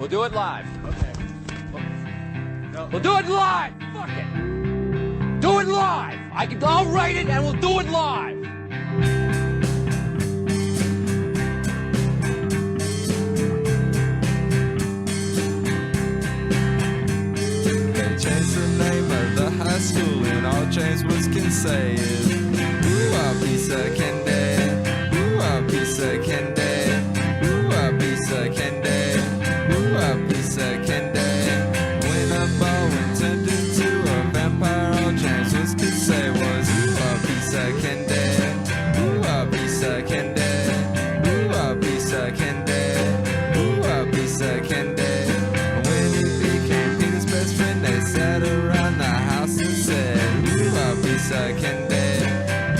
do it live. Okay. No. We'll do it live. Fuck it. Do it live. I'll write it and we'll do it live. They changed the name of the high school and all James Woods can say is, ooh, a piece of candy. Ooh, a piece of candy. Ooh, a piece of candy. Ooh, a piece of candy. When a Bowen turned into a vampire, all James Woods could say was, ooh, a piece of candy. Ooh, a piece of candy. Ooh, a piece of candy. Ooh, a piece of candy. When he became Peter's best friend, they sat around the house and said, ooh, a piece of candy.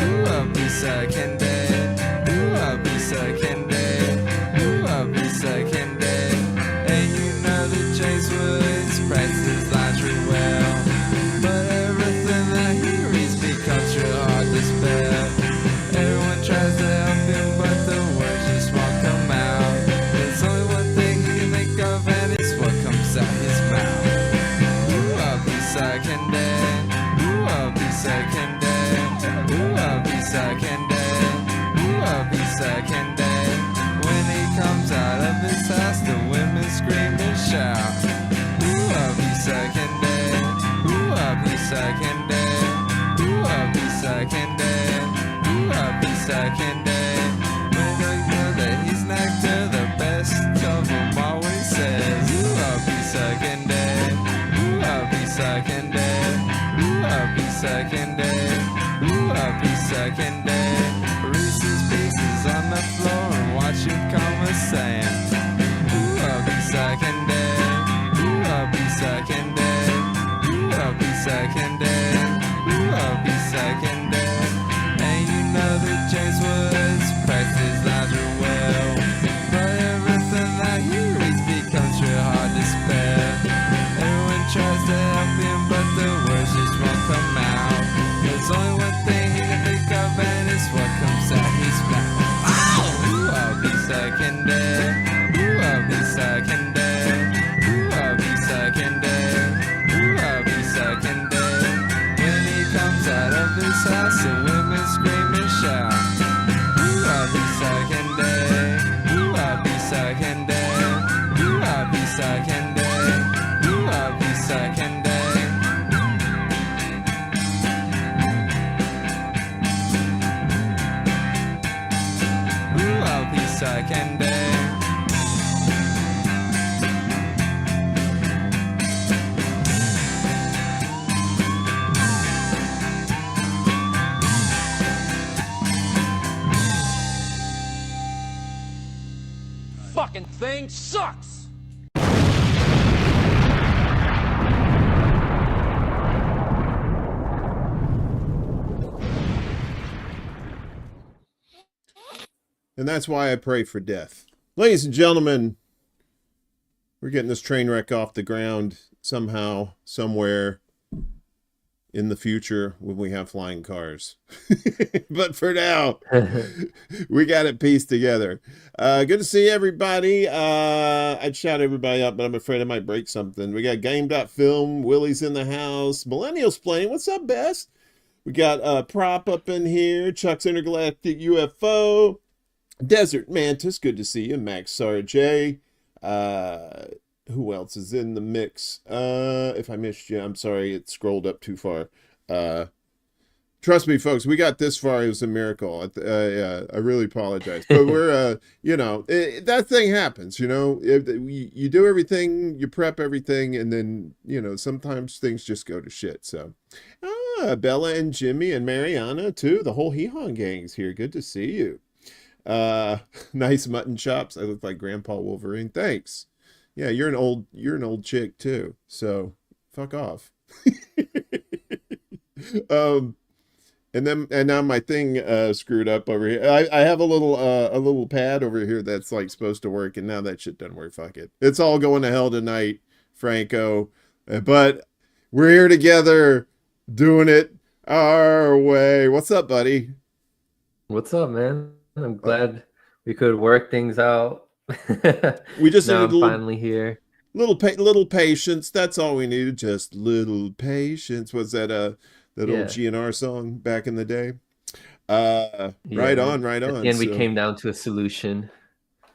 Ooh, a piece of candy. Ooh, a piece of candy. Ooh, a piece of candy. And you know that James Woods practices lingerie well, but everything that he reads becomes real hard to spell. Everyone tries to help him, but the words just won't come out. There's only one thing he can think of, and it's what comes out his mouth. Ooh, a piece of candy. Ooh, a piece of candy. Ooh, a piece of candy. Ooh, a piece of candy. When he comes out of his house, the women scream and shout. Ooh, a piece of candy. Ooh, a piece of candy. Ooh, a piece of candy. Ooh, a piece of candy. When they know that he's next to the best of them all, when he says, ooh, a piece of candy. Ooh, a piece of candy. Ooh, a piece of candy. Ooh, a piece of candy. Reese's Pieces on the floor and watch him come a saying, ooh, a piece of candy. Ooh, a piece of candy. Ooh, a piece of candy. Ooh, a piece of candy. And you know that James Woods practices lingerie well, but everything that he reads becomes real hard to spell. Everyone tries to help him, but the words just won't come out. There's only one thing he can think of, and it's what comes out his mouth. Ooh, a piece of candy. Ooh, a piece of candy. Ooh, a piece of candy. Ooh, a piece of candy. When he comes out of his house, the women scream and shout. Ooh, a piece of candy. Ooh, a piece of candy. Ooh, a piece of candy. Ooh, a piece of candy. Ooh, a piece of candy. Fucking thing sucks. And that's why I pray for death. Ladies and gentlemen, we're getting this train wreck off the ground somehow, somewhere in the future when we have flying cars. But for now, we got it pieced together. Good to see everybody. I'd shout everybody up, but I'm afraid I might break something. We got Game.Film, Willie's in the house, Millennials playing. What's up, Best? We got Prop up in here, Chuck's Intergalactic UFO, Desert Mantis, good to see you, Max Sarj. Who else is in the mix? If I missed you, I'm sorry, it scrolled up too far. Trust me, folks, we got this far. It was a miracle. Yeah, I really apologize. But we're, you know, that thing happens, you know. You do everything, you prep everything, and then, you know, sometimes things just go to shit. So, Bella and Jimmy and Mariana, too. The whole Hee-Haw gang's here. Good to see you. Nice mutton chops. I look like Grandpa Wolverine. Thanks. Yeah, you're an old chick too. So fuck off. And now my thing screwed up over here. I have a little pad over here that's like supposed to work, and now that shit doesn't work. Fuck it. It's all going to hell tonight, Franco. But we're here together doing it our way. What's up, buddy? What's up, man? I'm glad we could work things out. We just now needed I'm finally here. little patience. That's all we needed. Just little patience. Was that that old Yeah, GNR song back in the day? yeah, Right man. on, right At the on. end, we So came down to a solution.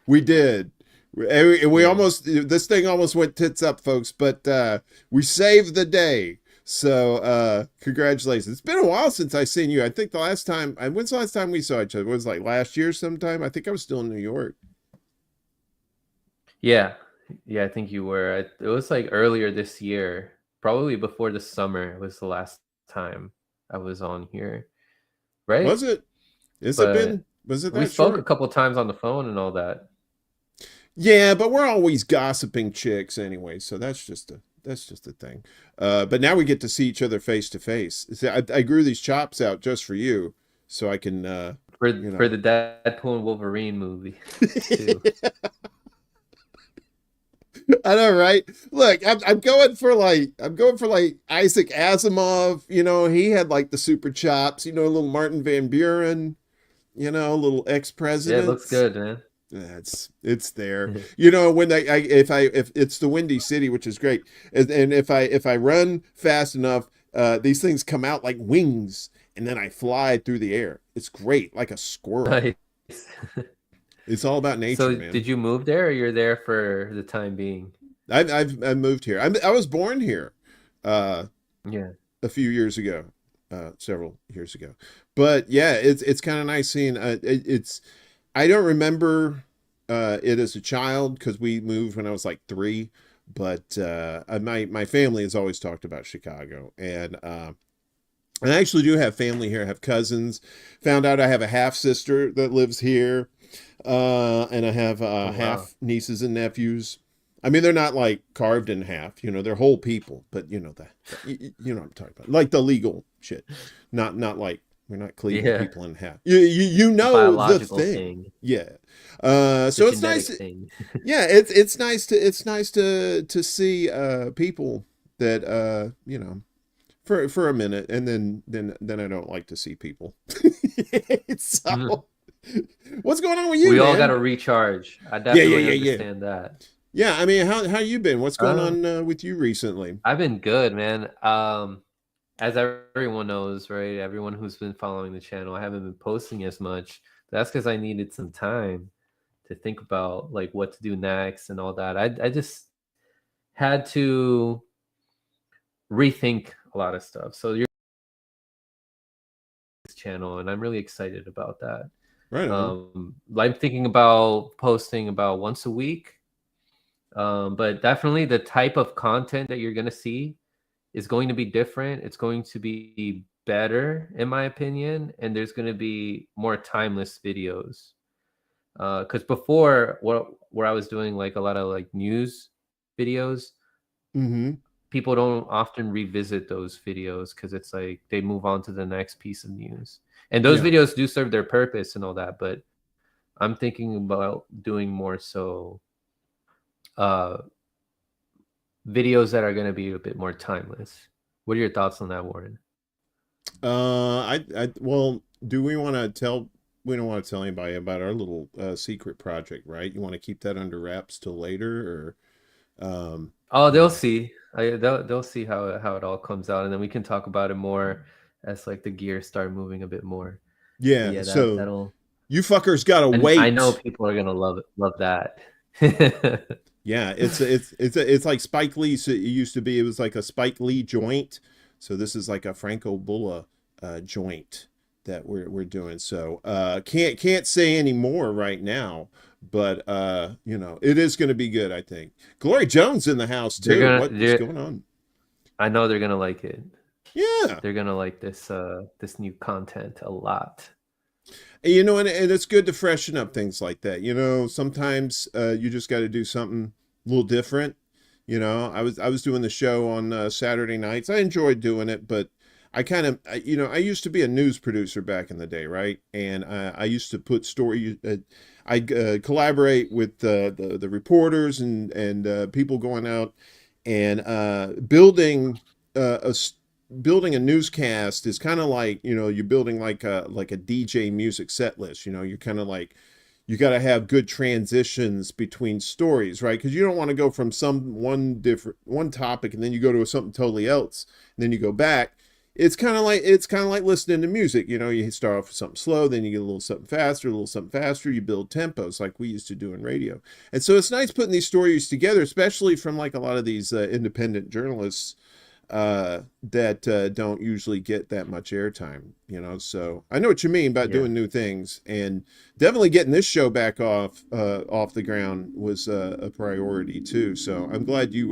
we did. We Yeah, almost, this thing almost went tits up, folks, but we saved the day. So congratulations. It's been a while since I seen you. I think the last time, when's the last time we saw each other? It was like last year sometime. I think I was still in New York. yeah, yeah. I think you were. It was like earlier this year, probably before the summer was the last time I was on here, right? Was it? Is it But been? Was it we that spoke a short? couple times on the phone and all that. Yeah, but we're always gossiping chicks anyway, so that's just a thing. But now we get to see each other face to face. See, I grew these chops out just for you, so I can, you For know. the Deadpool and Wolverine movie too. I know, right? Look, I'm going for like Isaac Asimov. You know, he had like the super chops. You know, a little Martin Van Buren. You know, little ex Yeah, it looks presidents. good, man. It's there. You know, when if it's the Windy City, which is great, and if I run fast enough, these things come out like wings, and then I fly through the air. It's great, like a squirrel. Nice. It's all about nature, So, man. did you move there, or you're there for the time being? I've moved here. I was born here, uh, Yeah. a few years ago, several years ago. But yeah, it's kind of nice seeing. It's I don't remember it as a child because we moved when I was like 3. But my family has always talked about Chicago, and I actually do have family here. I have cousins. Found out I have a half sister that lives here, and I have Oh wow. half nieces and nephews. I mean, they're not like carved in half, you know, they're whole people, but you know that, you know what I'm talking about, like the legal shit, not like we're not cleaving Yeah. people in half. You The know the biological thing, thing, yeah. the So it's nice, genetic thing. yeah. It's nice to see people that you know for a minute, and then I don't like to see people. So what's going on with you, We all got man? to recharge. I Yeah, definitely yeah, yeah. understand that. Yeah, I mean, how you been? What's going Uh, on with you recently? I've been good, man. As everyone knows, right? Everyone who's been following the channel, I haven't been posting as much. That's because I needed some time to think about like what to do next and all that. I just had to rethink a lot of stuff. So you're this channel, and I'm really excited about that. Right on. I'm thinking about posting about once a week, but definitely the type of content that you're gonna see is going to be different. It's going to be better, in my opinion, and there's going to be more timeless videos. Because before, where I was doing like a lot of like news videos, Mm-hmm. people don't often revisit those videos because it's like they move on to the next piece of news. And those Yeah. videos do serve their purpose and all that, but I'm thinking about doing more so uh videos that are going to be a bit more timeless. What are your thoughts on that, Warren? Well, do we want to tell? We don't want to tell anybody about our little secret project, right? You want to keep that under wraps till later, or Oh, you they'll know? see. They'll see how it all comes out, and then we can talk about it more as like the gears start moving a bit more. But Yeah. yeah, So that'll. you fuckers gotta And I know wait. people are gonna love that. Yeah, it's like Spike Lee. So it used to be. It was like a Spike Lee joint. So this is like a Franco Bulla joint that we're doing. So can't say any more right now, but you know, it is going to be good. I think Glory Jones in the house they're too. gonna. What's going on? I know they're gonna like it. Yeah. They're gonna like this new content a lot. You know, and it's good to freshen up things like that. You know, sometimes you just got to do something a little different. You know, I was doing the show on Saturday nights. I enjoyed doing it, but you know, I used to be a news producer back in the day, right? And I used to put story. I collaborate with the reporters and people going out and building a newscast is kind of like, you know, you're building like a DJ music set list. You know, you're kind of like you got to have good transitions between stories, right? Because you don't want to go from one topic and then you go to something totally else, and then you go back. It's kind of like listening to music. You start off with something slow, then you get a little something faster, a little something faster. You build tempos like we used to do in radio, and so it's nice putting these stories together, especially from like a lot of these independent journalists that don't usually get that much airtime. So I know what you mean about doing new things, and definitely getting this show back off the ground was a priority too. So I'm glad you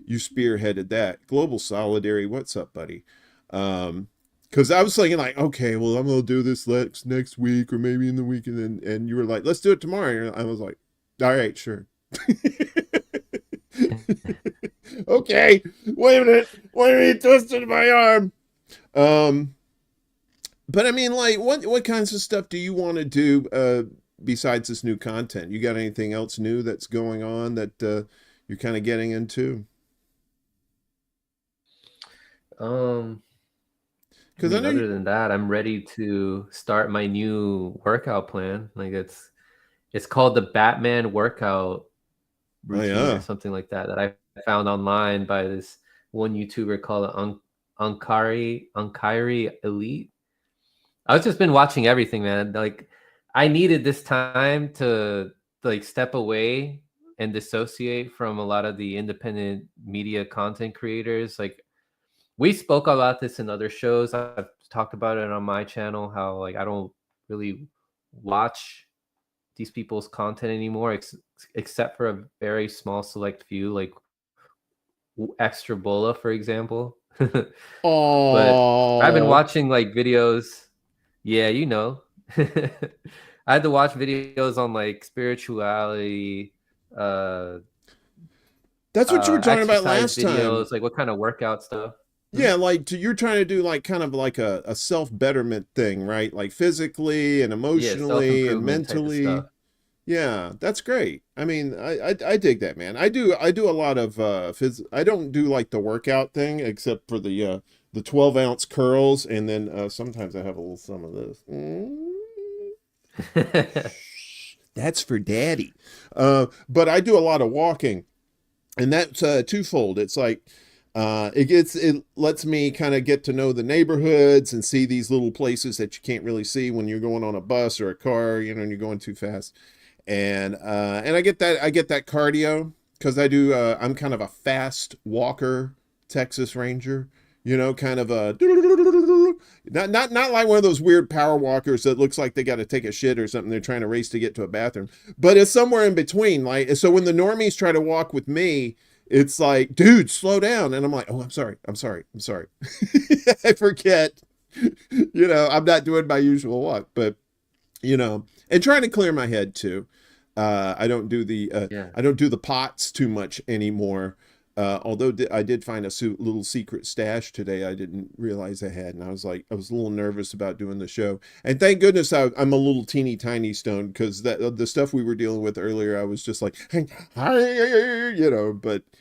spearheaded that. Global Solidarity, what's up, buddy? Because I was thinking like, okay, well, I'm gonna do this next week or maybe in the weekend, and you were like, let's do it tomorrow. And I was like, all right, sure. Okay, wait a minute, he twisted my arm. But I mean, like, what kinds of stuff do you want to do besides this new content? You got anything else new that's going on that you're kind of getting into? Because other than that, I'm ready to start my new workout plan. Like it's called the Batman workout routine or something like that I found online by this one YouTuber called Unkairi Elite. I've just been watching everything, man. Like I needed this time to like step away and dissociate from a lot of the independent media content creators. Like we spoke about this in other shows. I've talked about it on my channel, how like I don't really watch these people's content anymore, except for a very small select few, like ExtraBulla, for example. But I've been watching like videos. Yeah, I had to watch videos on like spirituality. That's what you were talking about last videos, time. Like what kind of workout stuff. Yeah, like you're trying to do like kind of like a self-betterment thing, right? Like physically and emotionally and mentally. Yeah, that's great. I mean, I dig that, man. I do a lot of I don't do like the workout thing except for the 12-ounce curls, and then sometimes I have a little some of this. That's for daddy. But I do a lot of walking, and that's twofold. It's like it lets me kind of get to know the neighborhoods and see these little places that you can't really see when you're going on a bus or a car, and you're going too fast. And I get that cardio because I'm kind of a fast walker, Texas Ranger, kind of a not like one of those weird power walkers that looks like they got to take a shit or something. They're trying to race to get to a bathroom, but it's somewhere in between. Like, so when the normies try to walk with me, it's like, dude, slow down. And I'm like, oh, I'm sorry. I forget, I'm not doing my usual walk, but, and trying to clear my head too. I don't do the pots too much anymore. Although I did find a little secret stash today I didn't realize I had. And I was a little nervous about doing the show. And thank goodness I'm a little teeny tiny stoned, because the stuff we were dealing with earlier, I was just like, but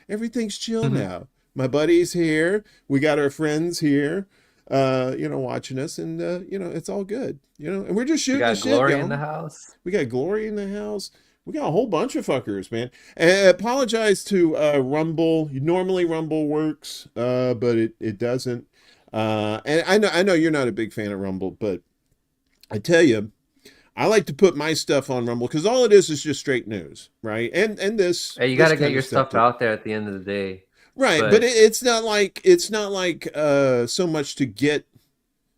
everything's chill now. My buddy's here. We got our friends here, watching us, and, it's all good, and we're just shooting the shit. Glory in the house. We got Glory in the house. We got a whole bunch of fuckers, man. And apologize to Rumble. Normally Rumble works, but it doesn't. And I know you're not a big fan of Rumble, but I tell you, I like to put my stuff on Rumble because all it is just straight news, right? And this. Hey, you got to get your stuff out there at the end of the day, right? But it's not like so much to get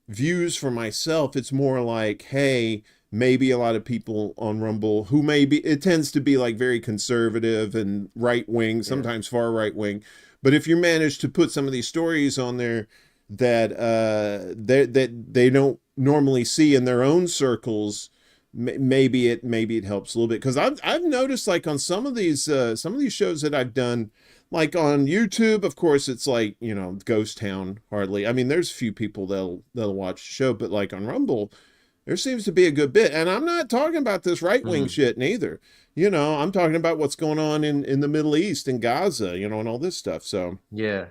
views for myself. It's more like, hey, maybe a lot of people on Rumble who it tends to be like very conservative and right wing, sometimes far right wing. But if you manage to put some of these stories on there that they don't normally see in their own circles, maybe it helps a little bit. Because I've noticed, like, on some of these shows that I've done, like on YouTube, of course, it's like, ghost town hardly. I mean, there's a few people that'll watch the show, but like on Rumble, there seems to be a good bit. And I'm not talking about this right-wing shit neither. I'm talking about what's going on in the Middle East and Gaza, and all this stuff. So yeah,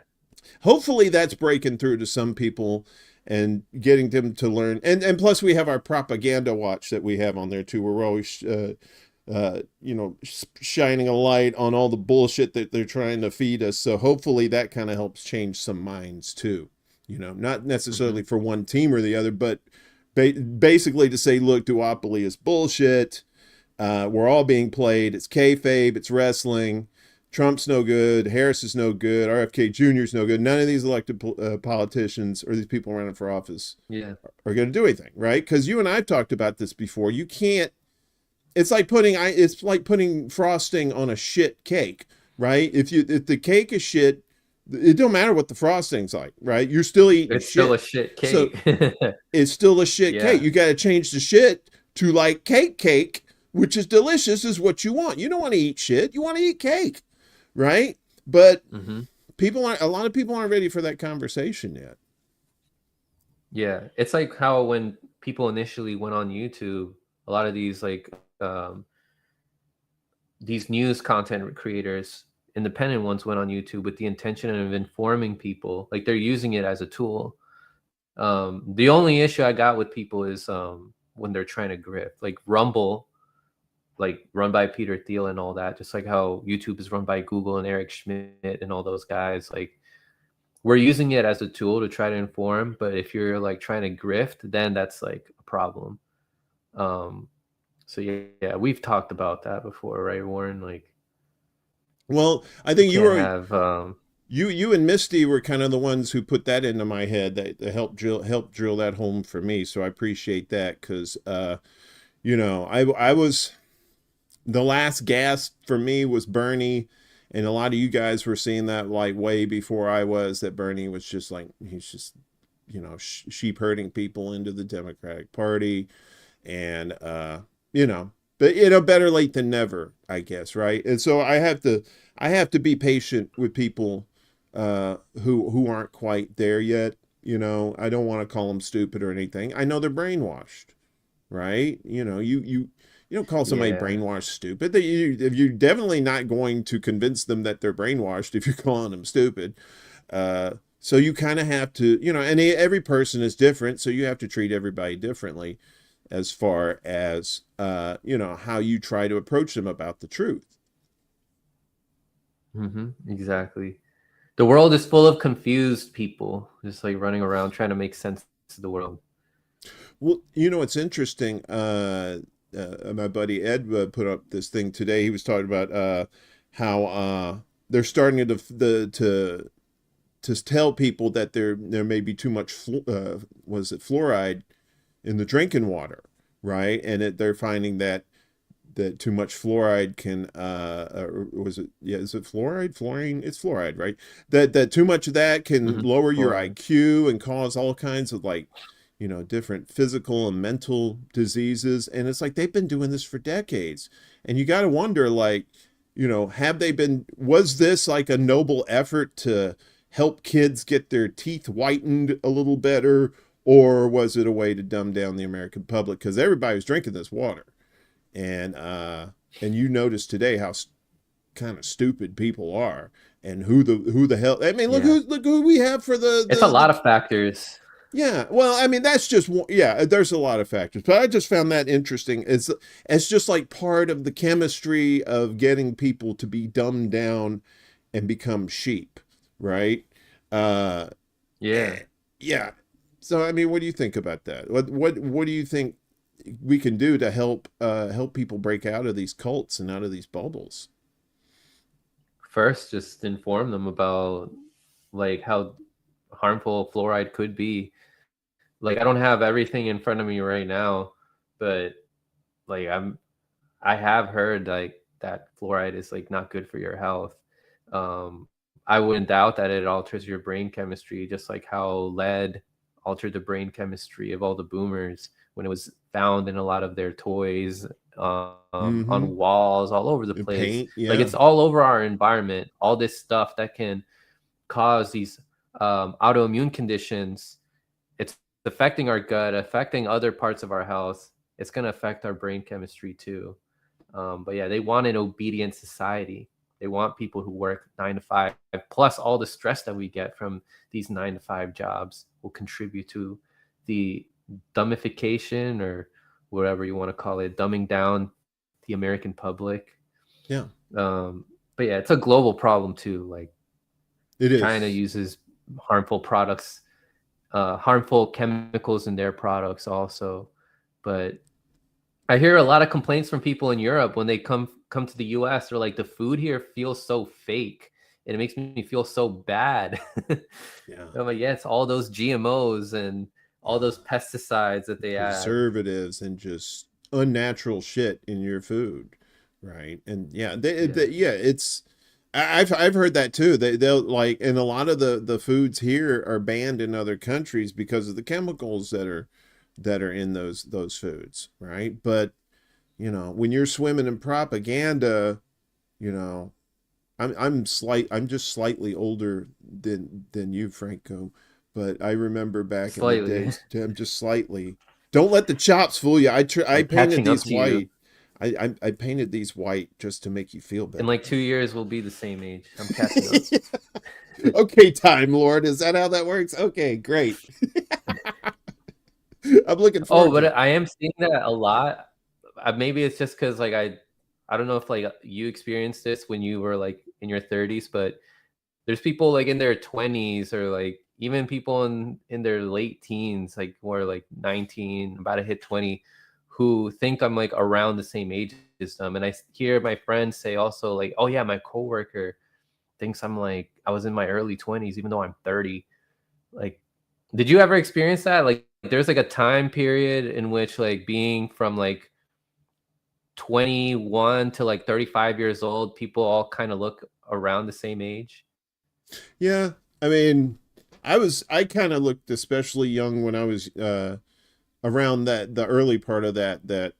hopefully that's breaking through to some people. and getting them to learn. And plus we have our propaganda watch that we have on there too, where we're always, shining a light on all the bullshit that they're trying to feed us. So hopefully that kind of helps change some minds too, not necessarily for one team or the other, but basically to say, look, duopoly is bullshit. We're all being played. It's kayfabe. It's wrestling. Trump's no good. Harris is no good. RFK Jr. is no good. None of these elected politicians or these people running for office are going to do anything, right? Because you and I have talked about this before. You can't. It's like putting frosting on a shit cake, right? If the cake is shit, it don't matter what the frosting's like, right? You're still eating It's shit. still a shit cake. So it's still a shit cake. You got to change the shit to like cake, which is delicious, is what you want. You don't want to eat shit. You want to eat cake, right? But a lot of people aren't ready for that conversation yet. Yeah, it's like how when people initially went on YouTube, a lot of these these news content creators, independent ones, went on YouTube with the intention of informing people. Like they're using it as a tool. The only issue I got with people is when they're trying to grift, like Rumble, like run by Peter Thiel and all that, just like how YouTube is run by Google and Eric Schmidt and all those guys. Like we're using it as a tool to try to inform, but if you're like trying to grift, then that's like a problem. So yeah, we've talked about that before, right, Warren? Like, well, I think you have you and Misty were kind of the ones who put that into my head, that helped drill that home for me. So I appreciate that, because I was, the last gasp for me was Bernie, and a lot of you guys were seeing that like way before I was, that Bernie was just like, he's just sheep herding people into the Democratic Party, and but better late than never, I guess, right? And so I have to be patient with people who aren't quite there yet. I don't want to call them stupid or anything. I know they're brainwashed, right? You don't call somebody brainwashed stupid. You're definitely not going to convince them that they're brainwashed if you're calling them stupid. So you kind of have to, and every person is different, so you have to treat everybody differently as far as how you try to approach them about the truth. Exactly. The world is full of confused people, just like running around trying to make sense of the world. Well, it's interesting. My buddy Ed put up this thing today. He was talking about how they're starting to tell people that there may be too much fluoride in the drinking water, right? And they're finding that too much fluoride can is it fluoride? Fluorine? It's fluoride, right? That too much of that can lower your IQ and cause all kinds of different physical and mental diseases. And it's like they've been doing this for decades. And you got to wonder, was this like a noble effort to help kids get their teeth whitened a little better? Or was it a way to dumb down the American public? Because everybody was drinking this water. And you notice today how kind of stupid people are, and who the hell, I mean, look who we have for it's a lot of factors. Yeah, well, I mean, that's just one. Yeah, there's a lot of factors, but I just found that interesting. It's just like part of the chemistry of getting people to be dumbed down and become sheep, right? Yeah. So, I mean, what do you think about that? What do you think we can do to help people break out of these cults and out of these bubbles? First, just inform them about like how harmful fluoride could be. Like, I don't have everything in front of me right now, but like I have heard like that fluoride is like not good for your health. I wouldn't doubt that it alters your brain chemistry, just like how lead altered the brain chemistry of all the boomers when it was found in a lot of their toys, on walls all over the place. Paint, yeah. Like, it's all over our environment. All this stuff that can cause these autoimmune conditions. It's affecting our gut, affecting other parts of our health. It's going to affect our brain chemistry too. But yeah, they want an obedient society. They want people who work 9 to 5, plus all the stress that we get from these 9 to 5 jobs will contribute to the dumbification, or whatever you want to call it, dumbing down the American public. Yeah. But yeah, it's a global problem too. Like, It is. China uses harmful products, harmful chemicals in their products also. But I hear a lot of complaints from people in Europe when they come to the US. They're like, the food here feels so fake, and it makes me feel so bad. Yeah. I'm like, yeah, it's all those GMOs and all those pesticides that they add. Preservatives and just unnatural shit in your food, right? And yeah, it's I've heard that too. They'll like, and a lot of the foods here are banned in other countries because of the chemicals that are in those foods, right? But you know, when you're swimming in propaganda, you know, I'm just slightly older than you, Franco, but I remember back in the days, I'm just slightly. Don't let the chops fool you. I painted these white. I painted these white just to make you feel better. In like 2 years, we'll be the same age. I'm catching up. Okay, Time Lord. Is that how that works? Okay, great. I'm looking forward. Oh, but I am seeing that a lot. Maybe it's just because like I don't know if like you experienced this when you were like in your 30s, but there's people like in their 20s, or like even people in their late teens, like who are like 19, about to hit 20, who think I'm like around the same age as them. And I hear my friends say also like, oh yeah, my coworker thinks I'm like, I was in my early 20s, even though I'm 30. Like, did you ever experience that? Like, there's like a time period in which like being from like 21 to like 35 years old, people all kind of look around the same age. Yeah. I mean, I kind of looked especially young when I was around the early part of that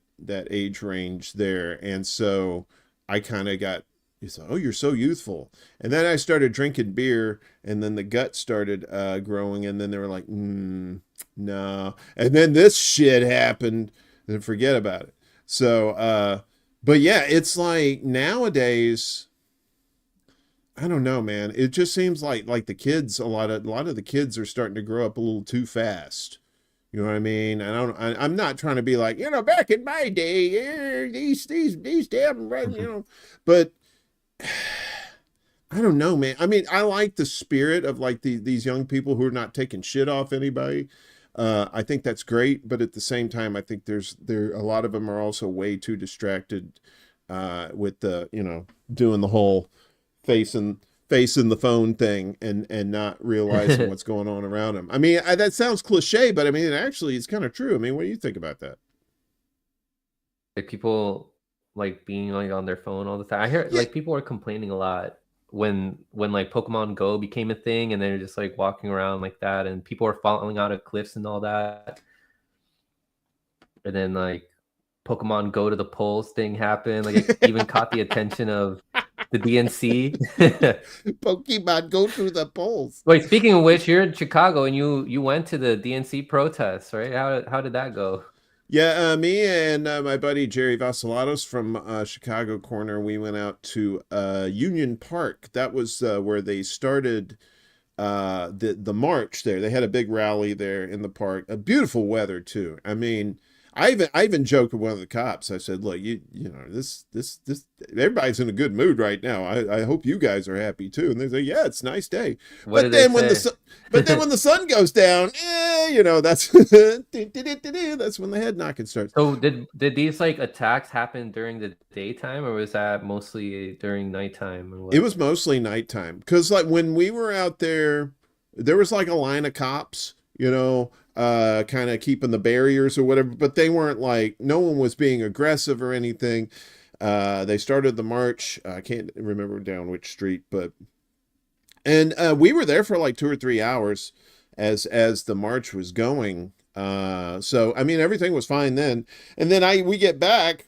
age range there. And so I kind of got, you thought, oh, you're so youthful. And then I started drinking beer, and then the gut started growing, and then they were like, no. And then this shit happened, and forget about it. So, but yeah, it's like nowadays, I don't know, man. It just seems like the kids, a lot of the kids are starting to grow up a little too fast. You know what I mean? I'm not trying to be like, you know, back in my day, these damn, you know, but I don't know, man. I mean, I like the spirit of like these young people who are not taking shit off anybody. I think that's great, but at the same time, I think a lot of them are also way too distracted with the, you know, doing the whole facing the phone thing and not realizing what's going on around them. I mean, that sounds cliche, but I mean, actually, it's kind of true. I mean, what do you think about that? Like people like being like on their phone all the time. I hear like people are complaining a lot when like Pokemon Go became a thing, and they're just like walking around like that, and people are falling out of cliffs and all that. And then like Pokemon Go to the polls thing happened. Like it even caught the attention of the DNC. Pokemon Go to the polls. Wait, speaking of which, you're in Chicago and you went to the DNC protests, right? How did that go? Yeah, me and my buddy Jerry Vassilatos from Chicago Corner, we went out to Union Park. That was where they started the march there. They had a big rally there in the park. A beautiful weather too. I mean, I even joked with one of the cops. I said, "Look, you know, this everybody's in a good mood right now. I hope you guys are happy too." And they say, "Yeah, it's a nice day." But then when the sun goes down, you know, that's that's when the head knocking starts. So did these like attacks happen during the daytime, or was that mostly during nighttime? Or what? It was mostly nighttime, because like when we were out there was like a line of cops, you know, kind of keeping the barriers or whatever, but they weren't like, no one was being aggressive or anything. They started the march. I can't remember down which street, and we were there for like 2 or 3 hours as the march was going. So, I mean, everything was fine then. And then we get back,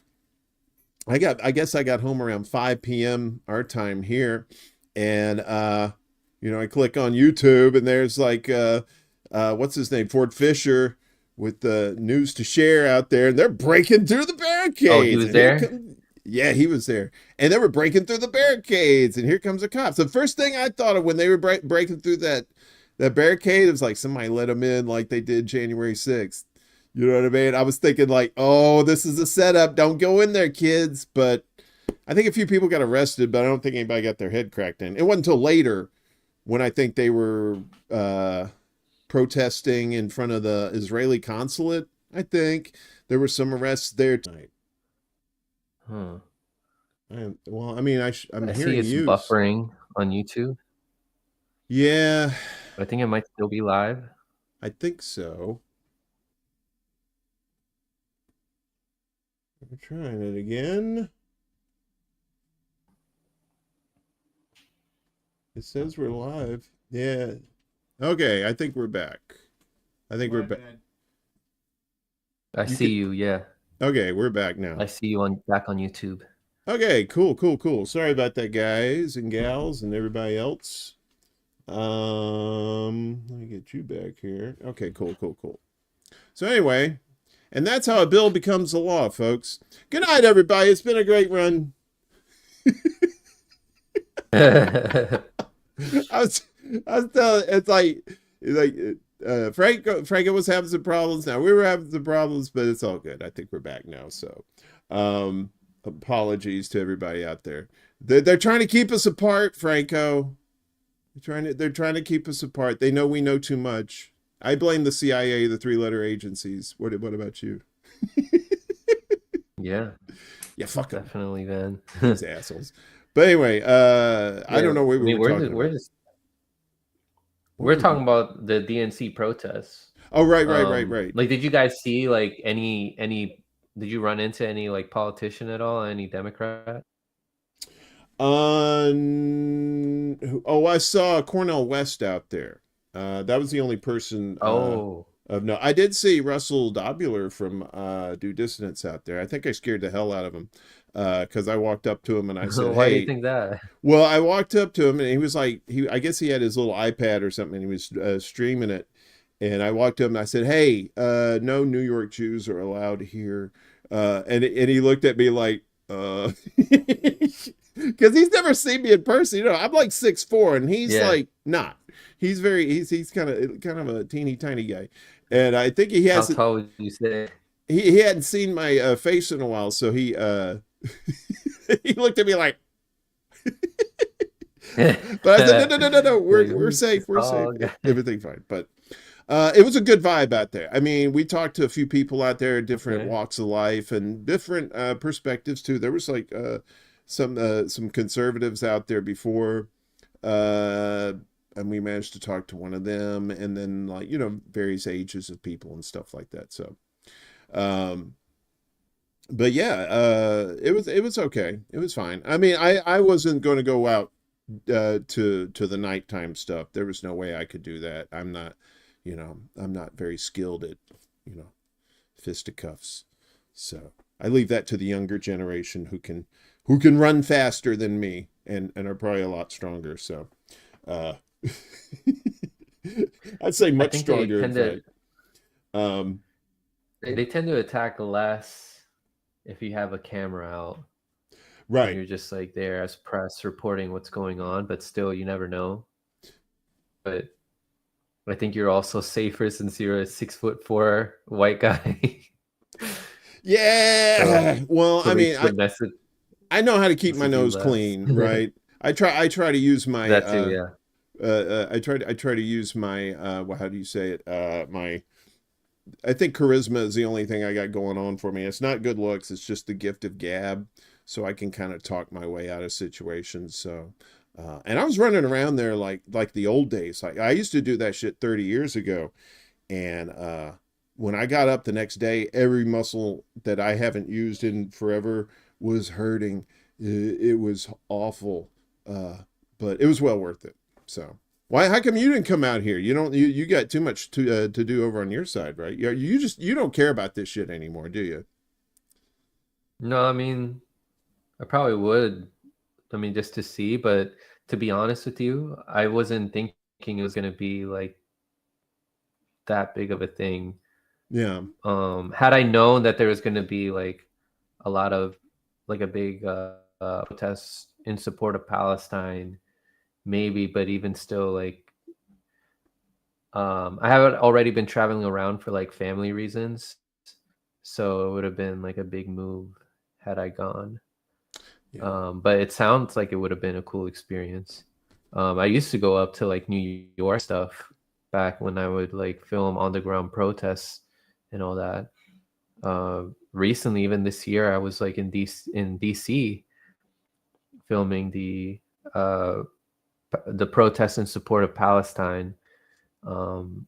I guess I got home around 5 p.m. our time here. And, you know, I click on YouTube, and there's like, what's his name? Ford Fisher with the news to share out there, and they're breaking through the barricades. Oh, he was there? Yeah, he was there. And they were breaking through the barricades, and here comes the cops. The first thing I thought of when they were breaking through that barricade, it was like somebody let them in like they did January 6th. You know what I mean? I was thinking like, oh, this is a setup. Don't go in there, kids. But I think a few people got arrested, but I don't think anybody got their head cracked in. It wasn't until later when I think they were protesting in front of the Israeli consulate. I think there were some arrests there tonight. Huh. Well, I mean, I'm I see hearing it's you. buffering on YouTube. Yeah, I think it might still be live. I think so. We're trying it again. It says we're live. Yeah. Okay, I think we're back. I think we're back. I see you. Yeah, Okay, we're back now. I see you back on YouTube. Okay, cool. Sorry about that, guys and gals and everybody else. Let me get you back here. Okay, cool. So anyway, and that's how a bill becomes a law, folks. Good night, everybody. It's been a great run. I was telling, it's like Franco was having some problems. Now we were having some problems, but it's all good. I think we're back now. So, apologies to everybody out there. They're trying to keep us apart, Franco. They're trying to keep us apart. They know we know too much. I blame the CIA, the three-letter agencies. What about you? Yeah, fuck them. definitely, man. These assholes. But anyway, I don't know what we were talking about. We're talking about the DNC protests. Oh, right. Like, did you guys see like any? Did you run into any like politician at all? Any Democrat? I saw Cornel West out there. That was the only person. Of no, I did see Russell Dobular from Due Dissonance out there. I think I scared the hell out of him because I walked up to him and I said, Why "Hey." do you think that? Well, I walked up to him and he was like, I guess he had his little iPad or something and he was streaming it. And I walked to him and I said, "Hey, no New York Jews are allowed here." And he looked at me like, because he's never seen me in person. You know, I'm like 6'4", and he's like not. He's kind of a teeny tiny guy, and I think he has. How tall would you say? He hadn't seen my face in a while, so he he looked at me like. But I said, no, we're safe, everything's fine. But it was a good vibe out there. I mean, we talked to a few people out there, different walks of life and different perspectives too. There was like some conservatives out there before, and we managed to talk to one of them, and then like various ages of people and stuff like that. So, but yeah, it was okay. It was fine. I mean, I wasn't going to go out to the nighttime stuff. There was no way I could do that. I'm not very skilled at fisticuffs. So I leave that to the younger generation who can run faster than me and are probably a lot stronger. So I'd say much stronger. They tend to attack less if you have a camera out. Right. And you're just like there as press reporting what's going on, but still you never know. But I think you're also safer since you're a 6'4" white guy. Yeah. Well, I mean, I know how to keep my nose clean, right? I try to use my that too, yeah. I try to use my how do you say it? I think charisma is the only thing I got going on for me. It's not good looks, it's just the gift of gab, so I can kind of talk my way out of situations. So and I was running around there like the old days. Like I used to do that shit 30 years ago. And when I got up the next day, every muscle that I haven't used in forever was hurting. It was awful. But it was well worth it. So how come you didn't come out here? You got too much to do over on your side, right? You don't care about this shit anymore, do you? No, I mean, I probably would. I mean, just to see, but to be honest with you, I wasn't thinking it was going to be like that big of a thing. Yeah. Had I known that there was going to be like a lot of like a big protest in support of Palestine, maybe, but even still, like, I haven't already been traveling around for like family reasons, so it would have been like a big move had I gone. Yeah. But it sounds like it would have been a cool experience. I used to go up to like New York stuff back when I would like film on the ground protests and all that. Recently, even this year, I was like in DC filming uh, the protests in support of Palestine. Um,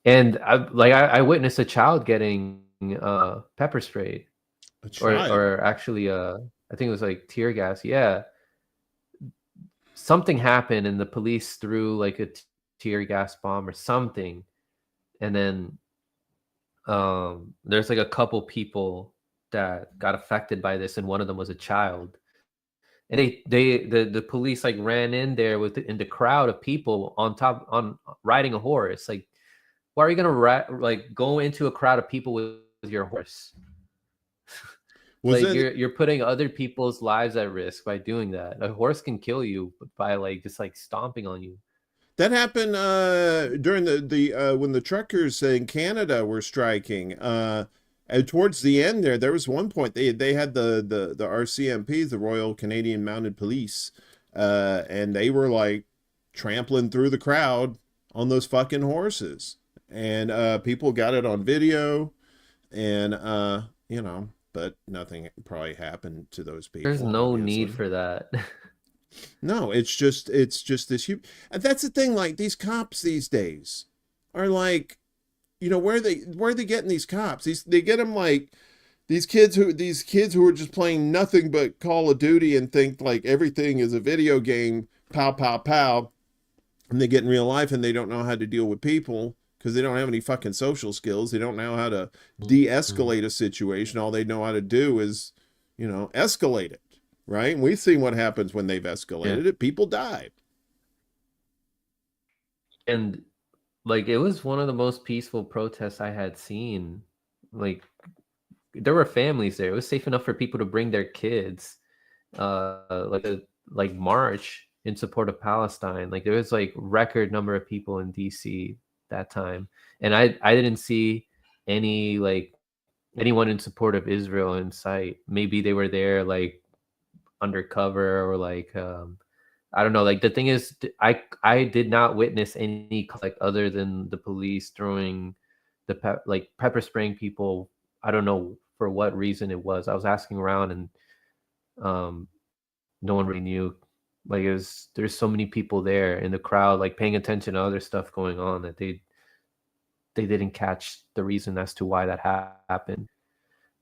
and I witnessed a child getting pepper sprayed, A or child. actually I think it was like tear gas. Yeah, something happened and the police threw like a tear gas bomb or something, and then there's like a couple people that got affected by this, and one of them was a child. And the police like ran in there in the crowd of people on riding a horse. Like, why are you gonna like go into a crowd of people with your horse? Was Like, it you're putting other people's lives at risk by doing that. A horse can kill you by like just like stomping on you. that happened during the when the truckers in Canada were striking? And towards the end there was one point they had the RCMP, the Royal Canadian Mounted Police, and they were like trampling through the crowd on those fucking horses, and people got it on video, and but nothing probably happened to those There's people, no need obviously. for that. No, it's just this huge. And that's the thing. Like these cops these days are like, where are they getting these cops? They get them like these kids who are just playing nothing but Call of Duty and think like everything is a video game. Pow pow pow, and they get in real life and they don't know how to deal with people because they don't have any fucking social skills. They don't know how to de-escalate a situation. All they know how to do is, escalate it. Right? And we've seen what happens when they've Yeah. escalated it. People die. And like, it was one of the most peaceful protests I had seen. Like, there were families there. It was safe enough for people to bring their kids. Like a like march in support of Palestine. Like, there was like record number of people in DC that time, and I didn't see any like anyone in support of Israel in sight. Maybe they were there like undercover, or like I don't know. Like, the thing is, I did not witness any like other than the police throwing like pepper spraying people. I don't know for what reason it was. I was asking around, and um no one really knew. Like, there's so many people there in the crowd, like paying attention to other stuff going on, that they didn't catch the reason as to why that happened.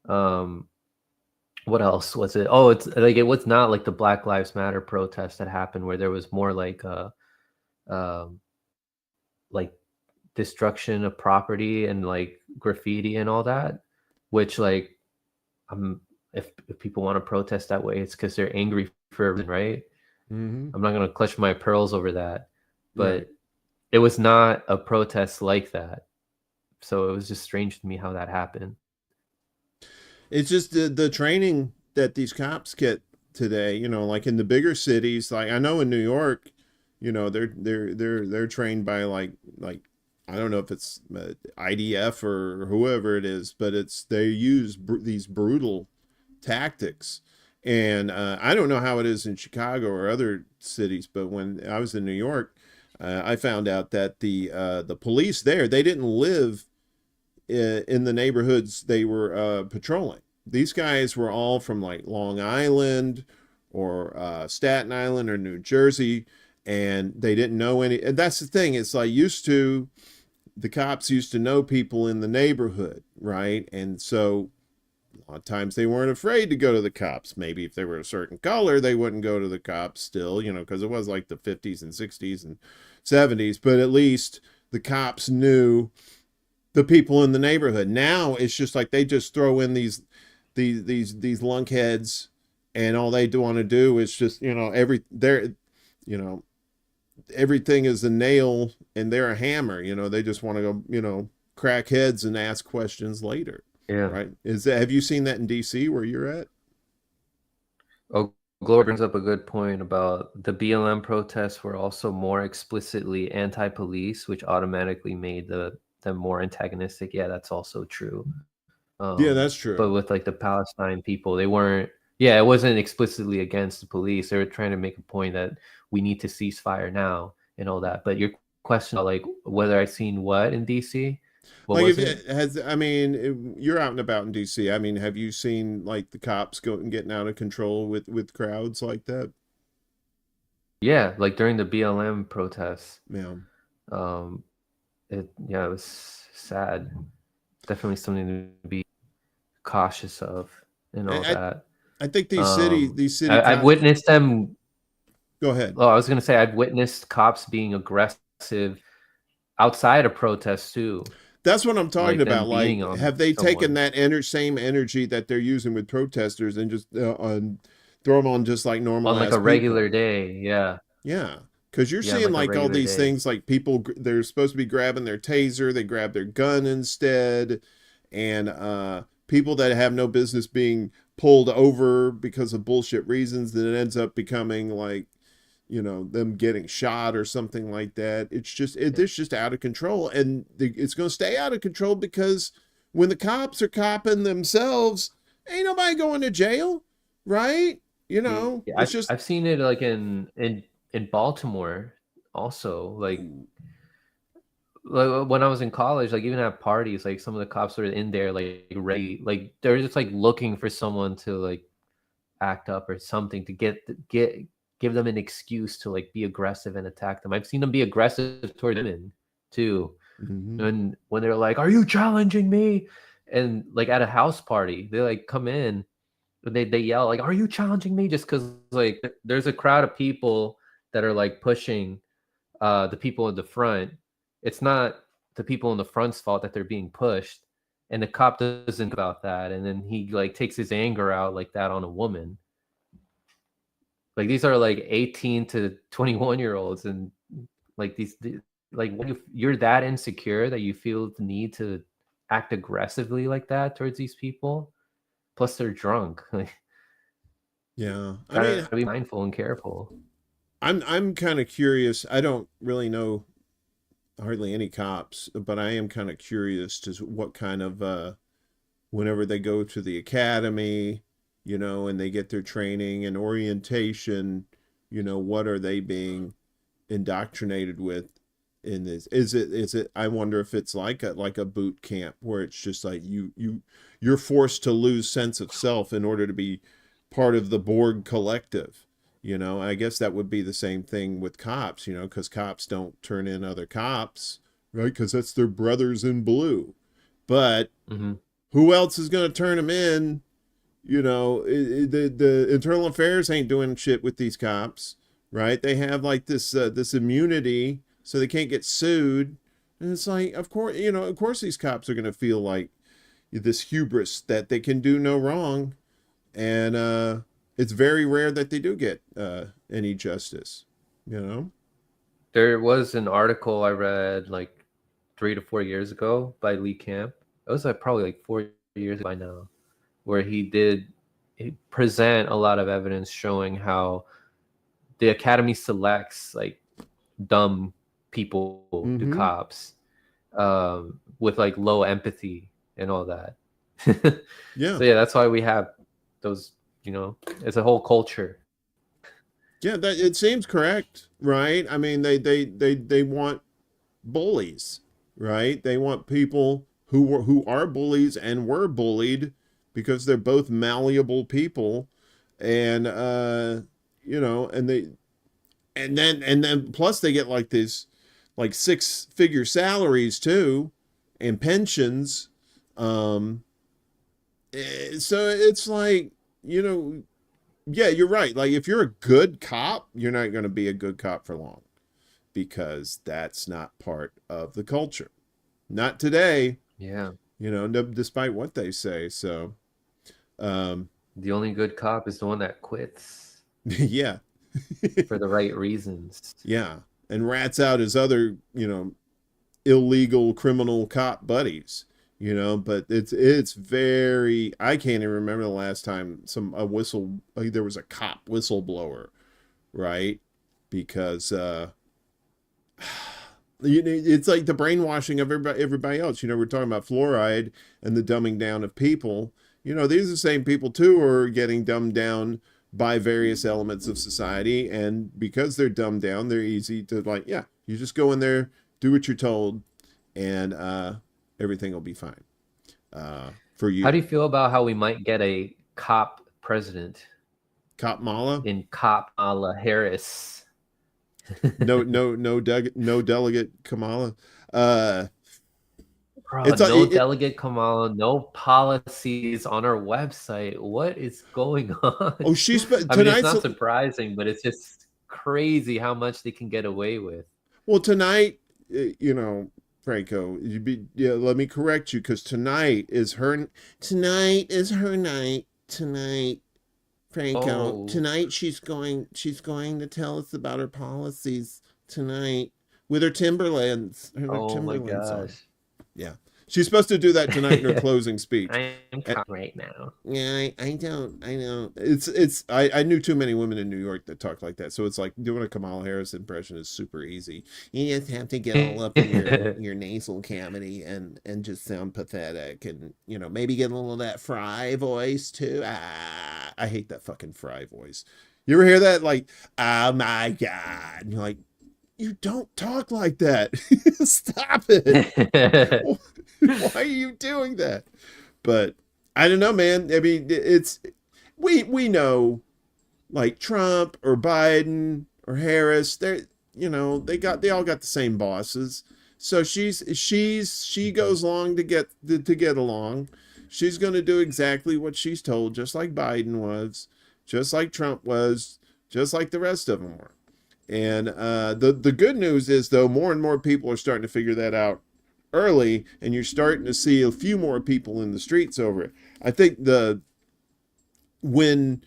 Um, what else was it? Oh, it's like, it was not like the Black Lives Matter protest that happened, where there was more like um like destruction of property and like graffiti and all that, which, like, if people want to protest that way, it's because they're angry for a reason, right? Mm-hmm. I'm not gonna clutch my pearls over that, Right. but it was not a protest like that. So it was just strange to me how that happened. It's just the training that these cops get today, like in the bigger cities, like I know in New York, they're trained by like I don't know if it's IDF or whoever it is, but they use these brutal tactics. And I don't know how it is in Chicago or other cities, but when I was in New York, I found out that the police there, they didn't live in the neighborhoods they were patrolling. These guys were all from like Long Island or Staten Island or New Jersey, and they didn't know any. And that's the thing. It's like the cops used to know people in the neighborhood, right? And so a lot of times they weren't afraid to go to the cops. Maybe if they were a certain color, they wouldn't go to the cops still, because it was like the 50s and 60s and 70s, but at least the cops knew the people in the neighborhood. Now it's just like they just throw in these lunkheads, and all they do want to do is just everything is a nail and they're a hammer. They just want to go crack heads and ask questions later. Yeah. Right? Have you seen that in DC where you're at? Oh, Gloria brings up a good point about the BLM protests were also more explicitly anti-police, which automatically made them more antagonistic. Yeah, that's also true. Yeah, that's But true. with like the Palestine people, they weren't. Yeah, it wasn't explicitly against the police. They were trying to make a point that we need to cease fire now and all that. But your question about like whether I seen what in DC, what Like, was if it? it has, I mean, you're out and about in DC. I mean, have you seen like the cops going getting out of control with crowds like that? Yeah, like during the BLM protests. Yeah. Um, it was sad. Definitely something to be cautious of and all I that. I think these city I've cops. witnessed them. Go ahead. Oh, I was gonna say I've witnessed cops being aggressive outside of protests too, That's what I'm talking like them about. beating Like, on have they taken someone that same energy that they're using with protesters and just throw them on just like normal on like ass a regular people? day. Yeah, Yeah, because you're yeah, on seeing like a like all regular these day. things, like people they're supposed to be grabbing their taser, they grab their gun instead, and people that have no business being pulled over because of bullshit reasons, that it ends up becoming like, them getting shot or something like that. It's just out of control, and it's going to stay out of control because when the cops are copping themselves, ain't nobody going to jail, right? Yeah, It's just. I've seen it like in Baltimore also. Like when I was in college, like even at parties, like some of the cops were in there like ready, like they're just like looking for someone to like act up or something to get give them an excuse to like be aggressive and attack them. I've seen them be aggressive toward women too. Mhm. And when they're like, "Are you challenging me?" And like at a house party, they like come in and they yell like, "Are you challenging me?" Just because like there's a crowd of people that are like pushing the people in the front. It's not the people in the front's fault that they're being pushed, and the cop doesn't think about that, and then he like takes his anger out like that on a woman. Like these are like 18 to 21 year olds, and like like when you're that insecure that you feel the need to act aggressively like that towards these people, plus they're drunk. Like Yeah. I mean, gotta be mindful and careful. I'm kind of curious. I don't really know hardly any cops, but I am kind of curious to what kind of whenever they go to the academy, and they get their training and orientation, what are they being indoctrinated with in this? Is it I wonder if it's like a boot camp where it's just like you're forced to lose sense of self in order to be part of the Borg collective. I guess that would be the same thing with cops, because cops don't turn in other cops, right? Because that's their brothers in blue. But Hmm. who else is going to turn them in? The internal affairs ain't doing shit with these cops, right? They have like this immunity, so they can't get sued. And it's like, of course, these cops are going to feel like this hubris that they can do no wrong, and it's very rare that they do get any justice. You know. There was an article I read like 3 to 4 years ago by Lee Camp. It was like probably like 4 years by now, where he present a lot of evidence showing how the academy selects like dumb people to Mm-hmm. cops with like low empathy and all that. Yeah. So yeah, that's why we have those. It's a whole culture. Yeah. That it seems correct, right? I mean, they want bullies, right? They want people who are bullies and were bullied because they're both malleable people, and and then plus they get like this like six-figure salaries too, and pensions. Um, so it's like, yeah, you're right. Like, if you're a good cop, you're not going to be a good cop for long because that's not part of the culture. Not today, Yeah, despite what they say. So, um, the only good cop is the one that quits yeah, for the right reasons. yeah, and rats out his other, illegal criminal cop buddies. you know, but it's very, I can't even remember the last time there was a cop whistleblower, right? Because it's like the brainwashing of everybody else. You know, we're talking about fluoride and the dumbing down of people. You know, these are the same people too who are getting dumbed down by various elements of society, and because they're dumbed down, they're easy to, like, yeah, you just go in there, do what you're told, and everything will be fine for How do you. you feel about how we might get a cop president Cop Mala, in cop a la Harris? no delegate Kamala. Uh, Bro, it's no it, delegate Kamala, no policies on our website. What is going on? oh, I mean, it's tonight's, not surprising, but it's just crazy how much they can get away with. well, tonight, you know, Franco, yeah, let me correct you, because tonight is her night. Tonight, Franco, Oh, tonight she's going to tell us about her policies tonight with her oh my Timberlands on. gosh. Yeah. She's supposed to do that tonight in her closing speech. I'm And, calm right now. yeah, I don't. I knew too many women in New York that talk like that. So it's like doing a Kamala Harris impression is super easy. You just have to get all up in your nasal cavity and just sound pathetic, and, you know, maybe get a little of that Fry voice too. I hate that fucking Fry voice. You ever hear that? Like, oh my God. And you're like, you don't talk like that. Stop it. Why are you doing that? But I don't know, man. I mean, we know, like, Trump or Biden or Harris, they're, you know, they all got the same bosses. So she goes along to get along. She's going to do exactly what she's told, just like Biden was, just like Trump was, just like the rest of them were. And the good news is, though, more and more people are starting to figure that out early, and you're starting to see a few more people in the streets over it. I think when,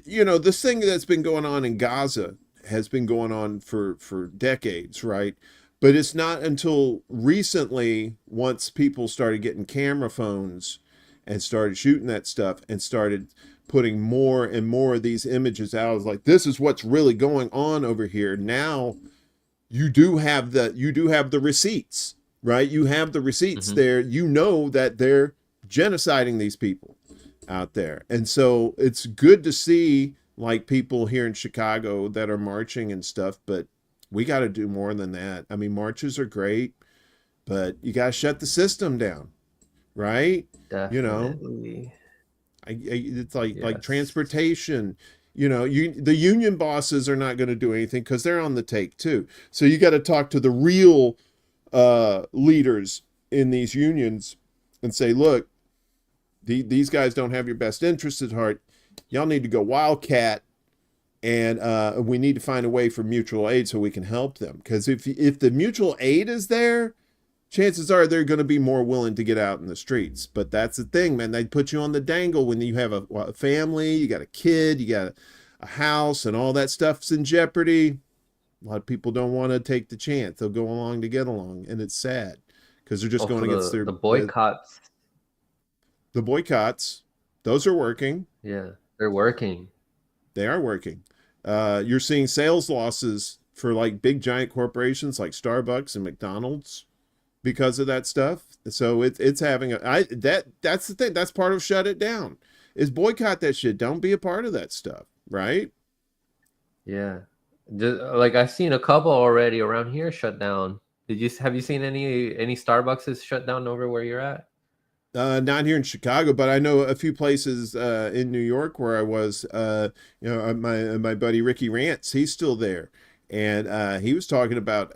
you know, this thing that's been going on in Gaza has been going on for decades, right? But it's not until recently, once people started getting camera phones and started shooting that stuff and started putting more and more of these images out, it's like, this is what's really going on over here. Now you do have the receipts, right? You have the receipts there. You know that they're genociding these people out there. And so it's good to see, like, people here in Chicago that are marching and stuff, but we got to do more than that. I mean, marches are great, but you got to shut the system down, right? You know, Definitely. it's like Yes. transportation. You know, the union bosses are not going to do anything because they're on the take too. So you got to talk to the real leaders in these unions and say, look, these guys don't have your best interests at heart. Y'all need to go wildcat, and we need to find a way for mutual aid so we can help them. Because if the mutual aid is there, chances are they're going to be more willing to get out in the streets. But that's the thing, man. They put you on the dangle when you have a family, you got a kid, you got a house, and all that stuff's in jeopardy. A lot of people don't want to take the chance. They'll go along to get along, and it's sad because they're just going against the boycotts. The boycotts, those are working. Yeah, they're working. They are working. You're seeing sales losses for, like, big giant corporations like Starbucks and McDonald's because of that stuff. So it's having that's the thing. That's part of shut it down. Is boycott that shit. Don't be a part of that stuff, right? Yeah. Like, I've seen a couple already around here shut down. Have you seen any Starbucks is shut down over where you're at? Not here in Chicago, but I know a few places in New York where I was. You know, my buddy Ricky Rants, he's still there, and he was talking about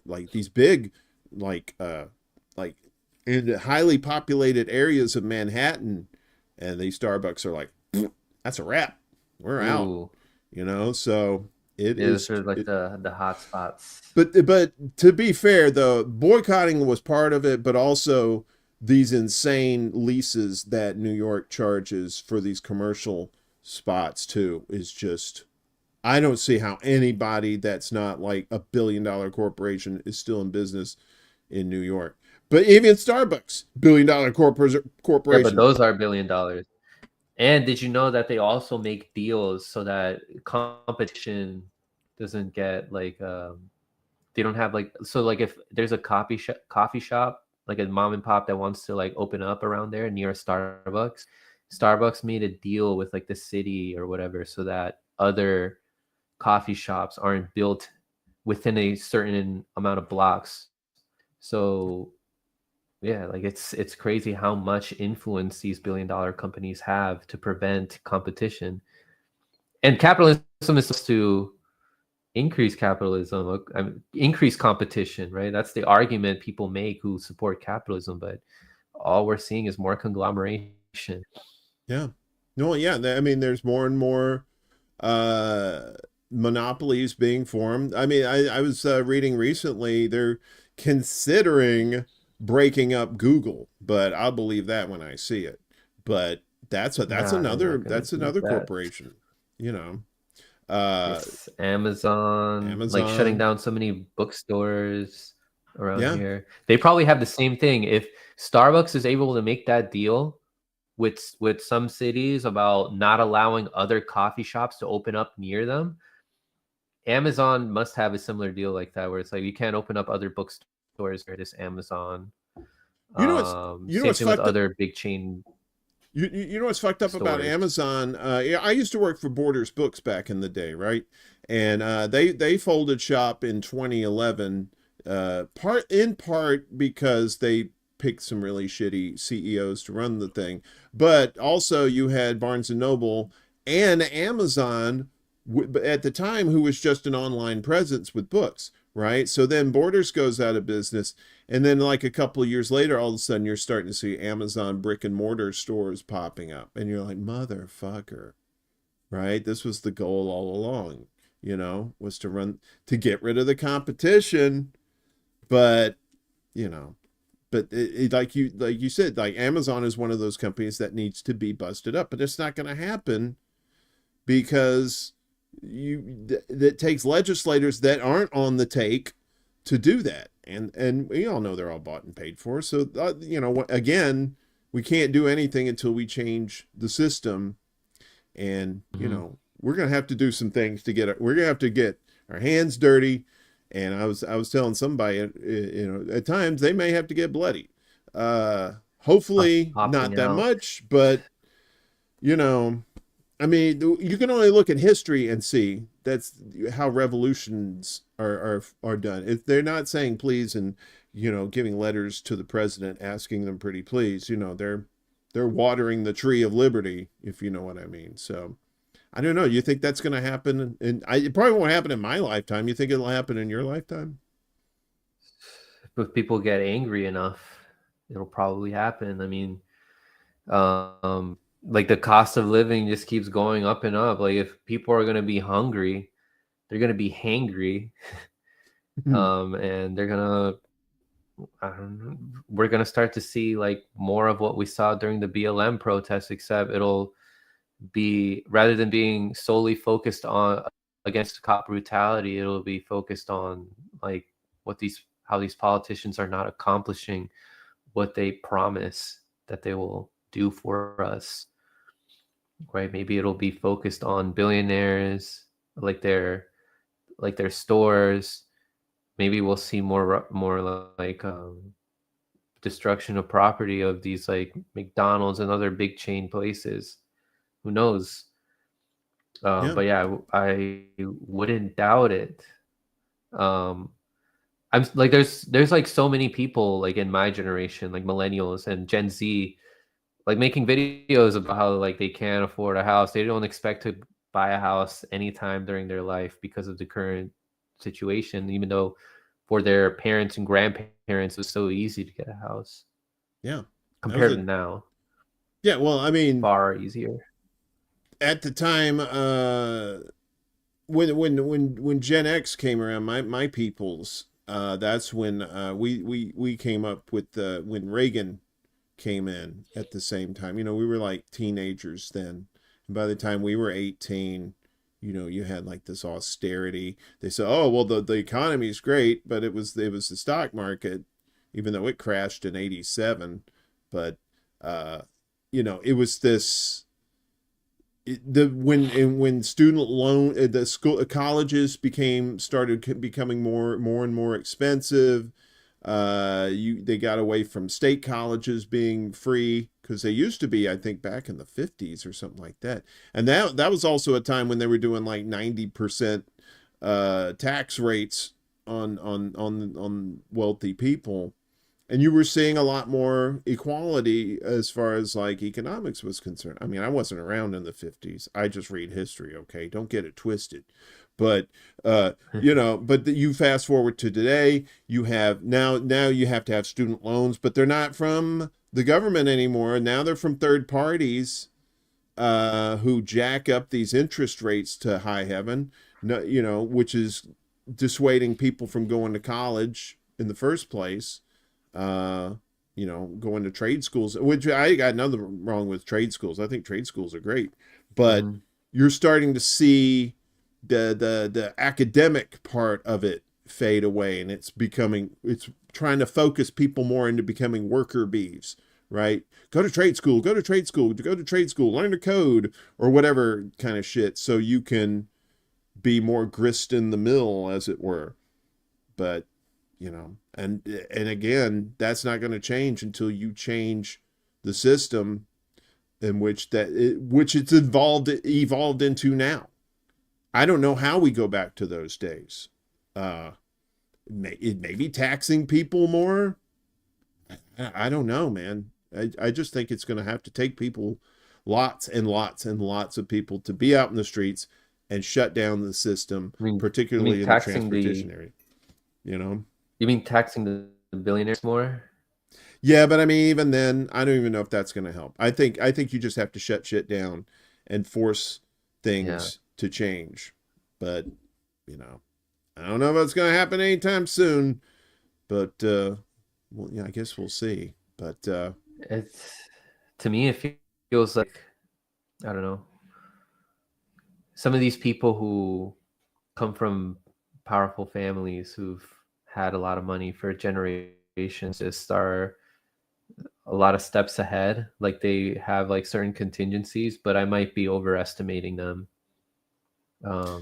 like these big, like in highly populated areas of Manhattan, and these Starbucks are like, that's a wrap, we're out. Ooh. You know, so it Yeah, is those are like the hot spots. But to be fair, though, boycotting was part of it, but also these insane leases that New York charges for these commercial spots too is just, I don't see how anybody that's not like $1 billion corporation is still in business in New York. But even Starbucks, billion-dollar Yeah, but corporation. those are $1 billion. And did you know that they also make deals so that competition doesn't get like they don't have like, so like if there's a coffee shop like a mom and pop that wants to like open up around there near a Starbucks made a deal with like the city or whatever so that other coffee shops aren't built within a certain amount of blocks. So yeah, like it's crazy how much influence these billion-dollar companies have to prevent competition. And capitalism is supposed to increase capitalism, increase competition, right? That's the argument people make who support capitalism, but all we're seeing is more conglomeration. Yeah. No, yeah. I mean, there's more and more uh, monopolies being formed. I mean, I was reading recently they're considering breaking up Google, but I'll believe that when I see it. But that's Nah, they're another not gonna do that. corporation, you know. Uh, It's Amazon, like shutting Amazon. down so many bookstores around Yeah. here. They probably have the same thing. If Starbucks is able to make that deal with some cities about not allowing other coffee shops to open up near them, Amazon must have a similar deal like that, where it's like you can't open up other bookstores near this Amazon. You know Same what's thing with fucked up. other big chain You know what's fucked up about stores. Amazon? Yeah, I used to work for Borders Books back in the day, right? And they folded shop in 2011, part because they picked some really shitty CEOs to run the thing, but also you had Barnes and Noble and Amazon at the time, who was just an online presence with books, right? So then Borders goes out of business, and then like a couple of years later, all of a sudden you're starting to see Amazon brick and mortar stores popping up, and you're like, motherfucker, right? This was the goal all along, was to get rid of the competition, but you know, like you said, like Amazon is one of those companies that needs to be busted up, but it's not going to happen because that takes legislators that aren't on the take to do that, and we all know they're all bought and paid for. So again, we can't do anything until we change the system, and we're gonna have to do some things to we're gonna have to get our hands dirty. And I was telling somebody, at times they may have to get bloody. Hopefully not Opting that out. much, but you know I mean, you can only look at history and see that's how revolutions are done. If they're not saying please and giving letters to the president asking them pretty please, they're watering the tree of liberty, if you know what I mean. So I don't know. You think that's going to happen? And it probably won't happen in my lifetime. You think it'll happen in your lifetime? If people get angry enough, it'll probably happen. I mean, like the cost of living just keeps going up and up. Like if people are going to be hungry, they're going to be hangry. And they're going to, I don't know, we're going to start to see like more of what we saw during the BLM protests, except it'll be, rather than being solely focused on against cop brutality, it'll be focused on like how these politicians are not accomplishing what they promise that they will do for us, right? Maybe it'll be focused on billionaires, like their stores. Maybe we'll see more like destruction of property of these like McDonald's and other big chain places. Who knows? Yeah. But yeah, I wouldn't doubt it. Um, I'm like there's like so many people like in my generation, like millennials and Gen Z, like making videos about how like they can't afford a house. They don't expect to buy a house anytime during their life because of the current situation, even though for their parents and grandparents it was so easy to get a house Yeah. That was compared to it. now. Yeah. Well, I mean, Far easier. at the time, when Gen X came around, my peoples, that's when we came up with when Reagan came in at the same time. We were like teenagers then, and by the time we were 18, you had like this austerity. They said, oh well, the economy is great, but it was the stock market, even though it crashed in 87. But, it was this, when student loan, the school, colleges started becoming more and more expensive. They got away from state colleges being free, because they used to be, I think, back in the 50s or something like that. And that was also a time when they were doing like 90% tax rates on wealthy people. And you were seeing a lot more equality as far as like economics was concerned. I mean, I wasn't around in the 50s. I just read history, okay? Don't get it twisted. But you fast forward to today, you have now you have to have student loans, but they're not from the government anymore. Now they're from third parties who jack up these interest rates to high heaven, which is dissuading people from going to college in the first place. Going to trade schools, which I got nothing wrong with trade schools. I think trade schools are great, but you're starting to see the academic part of it fade away, and it's trying to focus people more into becoming worker bees, right? Go to trade school, learn to code or whatever kind of shit, so you can be more grist in the mill, as it were. But and again, that's not going to change until you change the system in which it's evolved into now. I don't know how we go back to those days. Maybe taxing people more. I don't know, man. I just think it's going to have to take people, lots and lots and lots of people, to be out in the streets and shut down the system, particularly in the transportation area. You mean taxing the billionaires more? Yeah, but I mean, even then, I don't even know if that's going to help. I think you just have to shut shit down and force things to change. But, I don't know if it's going to happen anytime soon. But, I guess we'll see. But to me, it feels like, I don't know, some of these people who come from powerful families who've had a lot of money for generations just are a lot of steps ahead. Like, they have like certain contingencies, but I might be overestimating them. I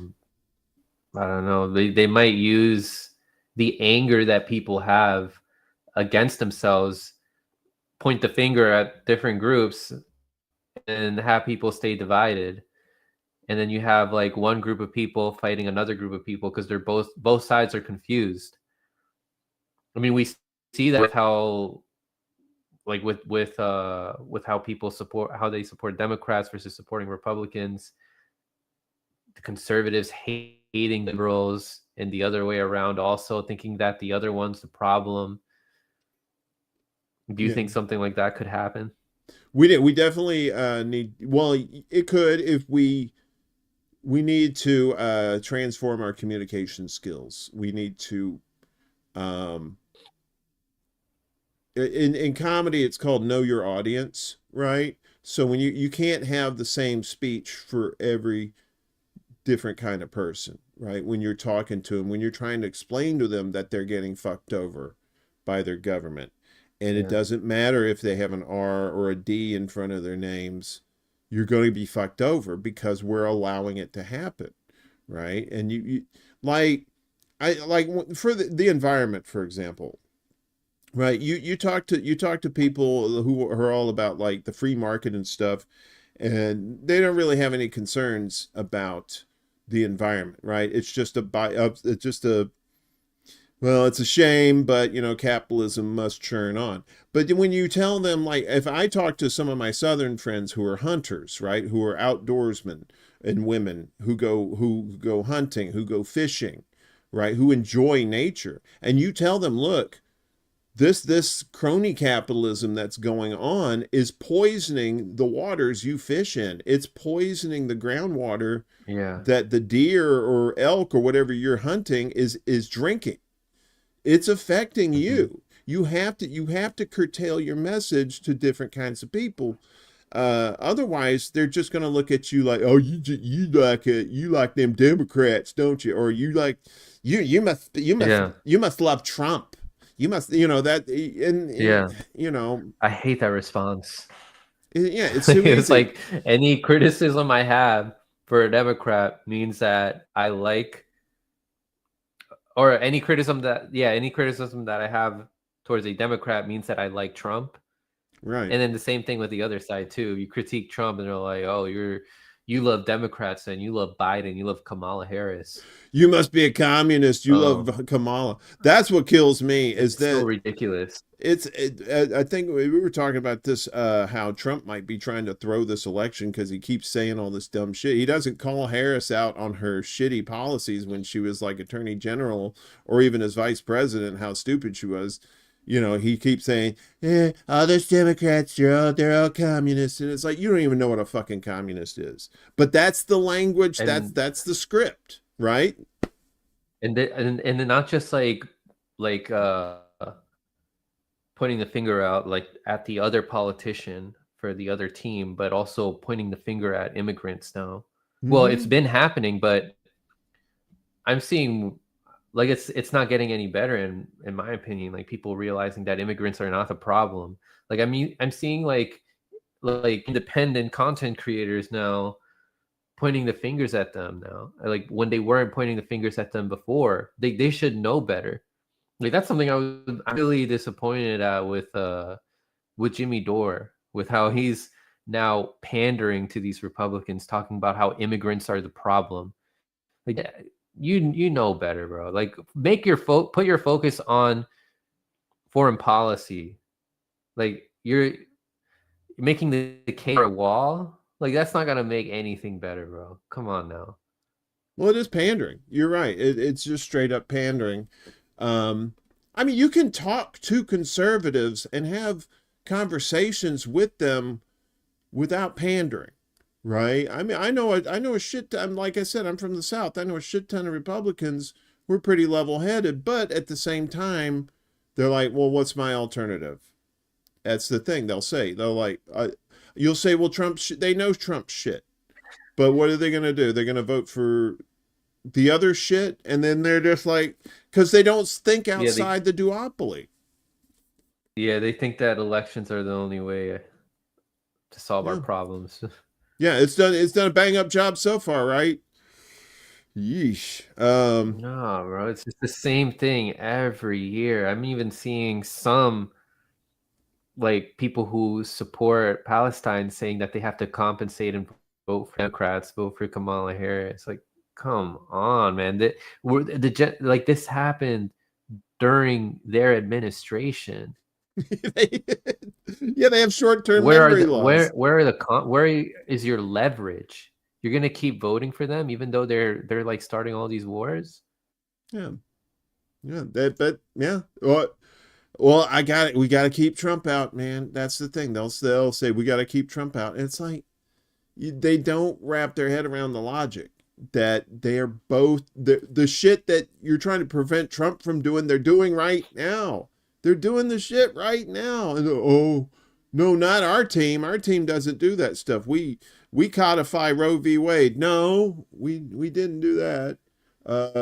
don't know. They might use the anger that people have against themselves, point the finger at different groups, and have people stay divided. And then you have like one group of people fighting another group of people because they're both sides are confused. I mean, we see that with how, like with how people how they support Democrats versus supporting Republicans. The conservatives hating liberals, and the other way around, also thinking that the other one's the problem. Do you think something like that could happen? We definitely need. Well, it could, if we need to transform our communication skills. We need to. In comedy, it's called know your audience, right? So when you can't have the same speech for every different kind of person, right? When you're talking to them, when you're trying to explain to them that they're getting fucked over by their government, and it doesn't matter if they have an R or a D in front of their names, you're going to be fucked over because we're allowing it to happen, right? And you for the environment, for example. Right, you talk to people who are all about like the free market and stuff, and they don't really have any concerns about the environment, right? It's just it's a shame, but capitalism must churn on. But when you tell them, like, if I talk to some of my southern friends who are hunters, right, who are outdoorsmen, and women who go hunting, who go fishing, right, who enjoy nature, and you tell them, look, this crony capitalism that's going on is poisoning the waters you fish in. It's poisoning the groundwater that the deer or elk or whatever you're hunting is drinking. It's affecting you. You have to curtail your message to different kinds of people. Otherwise, they're just going to look at you like, oh, you like them Democrats, don't you? Or you must love Trump. You must, you know, that, Yeah, you know, I hate that response. yeah, it's too It's easy. like any criticism I have for a Democrat means that I like, or any criticism that I have towards a Democrat means that I like Trump. Right. And then the same thing with the other side too. You critique Trump and they're like, "Oh, you love Democrats and you love Biden, you love Kamala Harris." You must be a communist. You Oh, love Kamala. That's what kills me is it's so that ridiculous. I think we were talking about this, how Trump might be trying to throw this election because he keeps saying all this dumb shit. He doesn't call Harris out on her shitty policies when she was like attorney general or even as vice president, how stupid she was. You know, he keeps saying, all those Democrats, they're all communists. And it's like, you don't even know what a fucking communist is. But that's the language, And that's the script, right? and then not just like pointing the finger out like at the other politician for the other team, but also pointing the finger at immigrants now. Well, it's Mm-hmm. been happening, but I'm seeing like it's not getting any better in my opinion. Like people realizing that immigrants are not the problem. Like I'm seeing like independent content creators now pointing the fingers at them now. Like when they weren't pointing the fingers at them before, they should know better. Like that's something I'm really disappointed at with Jimmy Dore, with how he's now pandering to these Republicans, talking about how immigrants are the problem. Like you know better, bro. Like make your put your focus on foreign policy. Like you're making the case for a wall. Like that's not gonna make anything better, bro. Come on now. Well, it is pandering. You're right. It's just straight up pandering. Um, I mean, you can talk to conservatives and have conversations with them without pandering, right? I mean, I know a shit ton, like I said, I'm from the South. I know a shit ton of Republicans who are pretty level-headed, but at the same time, they're like, well, what's my alternative? That's the thing they'll say. They'll like, you'll say, well, they know Trump shit. But what are they going to do? They're going to vote for the other shit, and then they're just like, because they don't think outside the duopoly. Yeah, they think that elections are the only way to solve our Yeah, problems. yeah, it's done. It's done a bang up job so far, right? Yeesh. No, bro, it's just the same thing every year. I'm even seeing some like people who support Palestine saying that they have to compensate and vote for Democrats, vote for Kamala Harris. Like, come on, man. Like this happened during their administration. Yeah, they have short term memory loss. Where is your leverage? You're gonna keep voting for them even though they're like starting all these wars? Yeah, yeah, but yeah. Well, I got it. We got to keep Trump out, man. That's the thing. They'll say we got to keep Trump out. And it's like they don't wrap their head around the logic that they are both the shit that you're trying to prevent Trump from doing. They're doing right now. They're doing the shit right now. And oh no, not our team. Our team doesn't do that stuff. We codify Roe v. Wade. No, we didn't do that.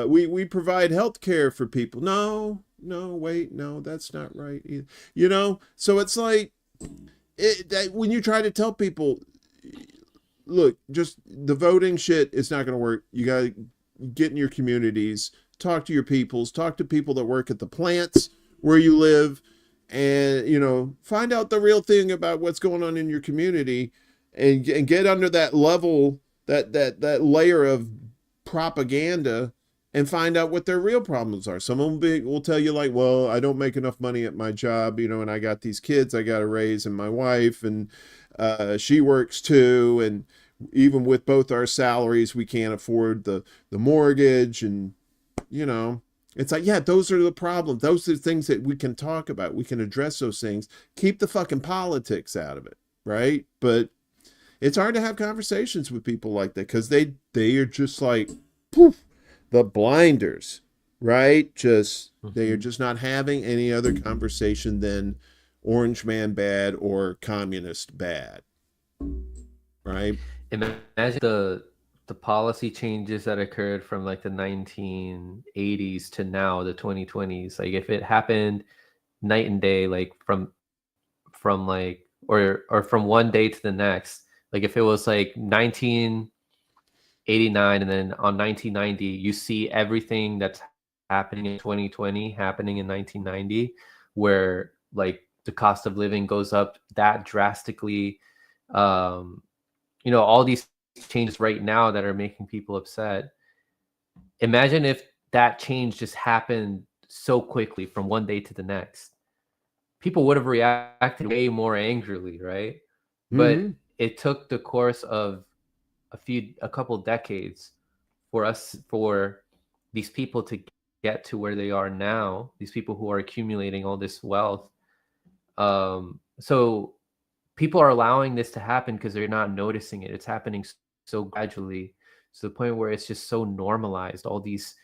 We provide health care for people. No, wait, no, that's not right either. You know, so it's like when you try to tell people, look, just the voting shit is not going to work. You got to get in your communities, talk to your peoples, talk to people that work at the plants where you live, and you know, find out the real thing about what's going on in your community, and get under that level, that layer of propaganda, and find out what their real problems are. Some of them will tell you like, well, I don't make enough money at my job, you know, and I got these kids I got to raise, and my wife, and she works too, and even with both our salaries, we can't afford the mortgage, and you know, it's like, yeah, those are the problems. Those are the things that we can talk about. We can address those things. Keep the fucking politics out of it, right? But it's hard to have conversations with people like that because they are just like, poof, the blinders, right? Just they are just not having any other conversation than orange man bad or communist bad, right? Imagine the policy changes that occurred from like the 1980s to now the 2020s. Like if it happened night and day, like from like or from one day to the next. Like if it was like 1989 and then on 1990 you see everything that's happening in 2020 happening in 1990, where like the cost of living goes up that drastically. All these changes right now that are making people upset. Imagine if that change just happened so quickly from one day to the next. People would have reacted way more angrily, right? But Mm-hmm. it took the course of a couple decades for these people to get to where they are now, these people who are accumulating all this wealth. So people are allowing this to happen because they're not noticing it. It's happening so gradually to the point where it's just so normalized. All these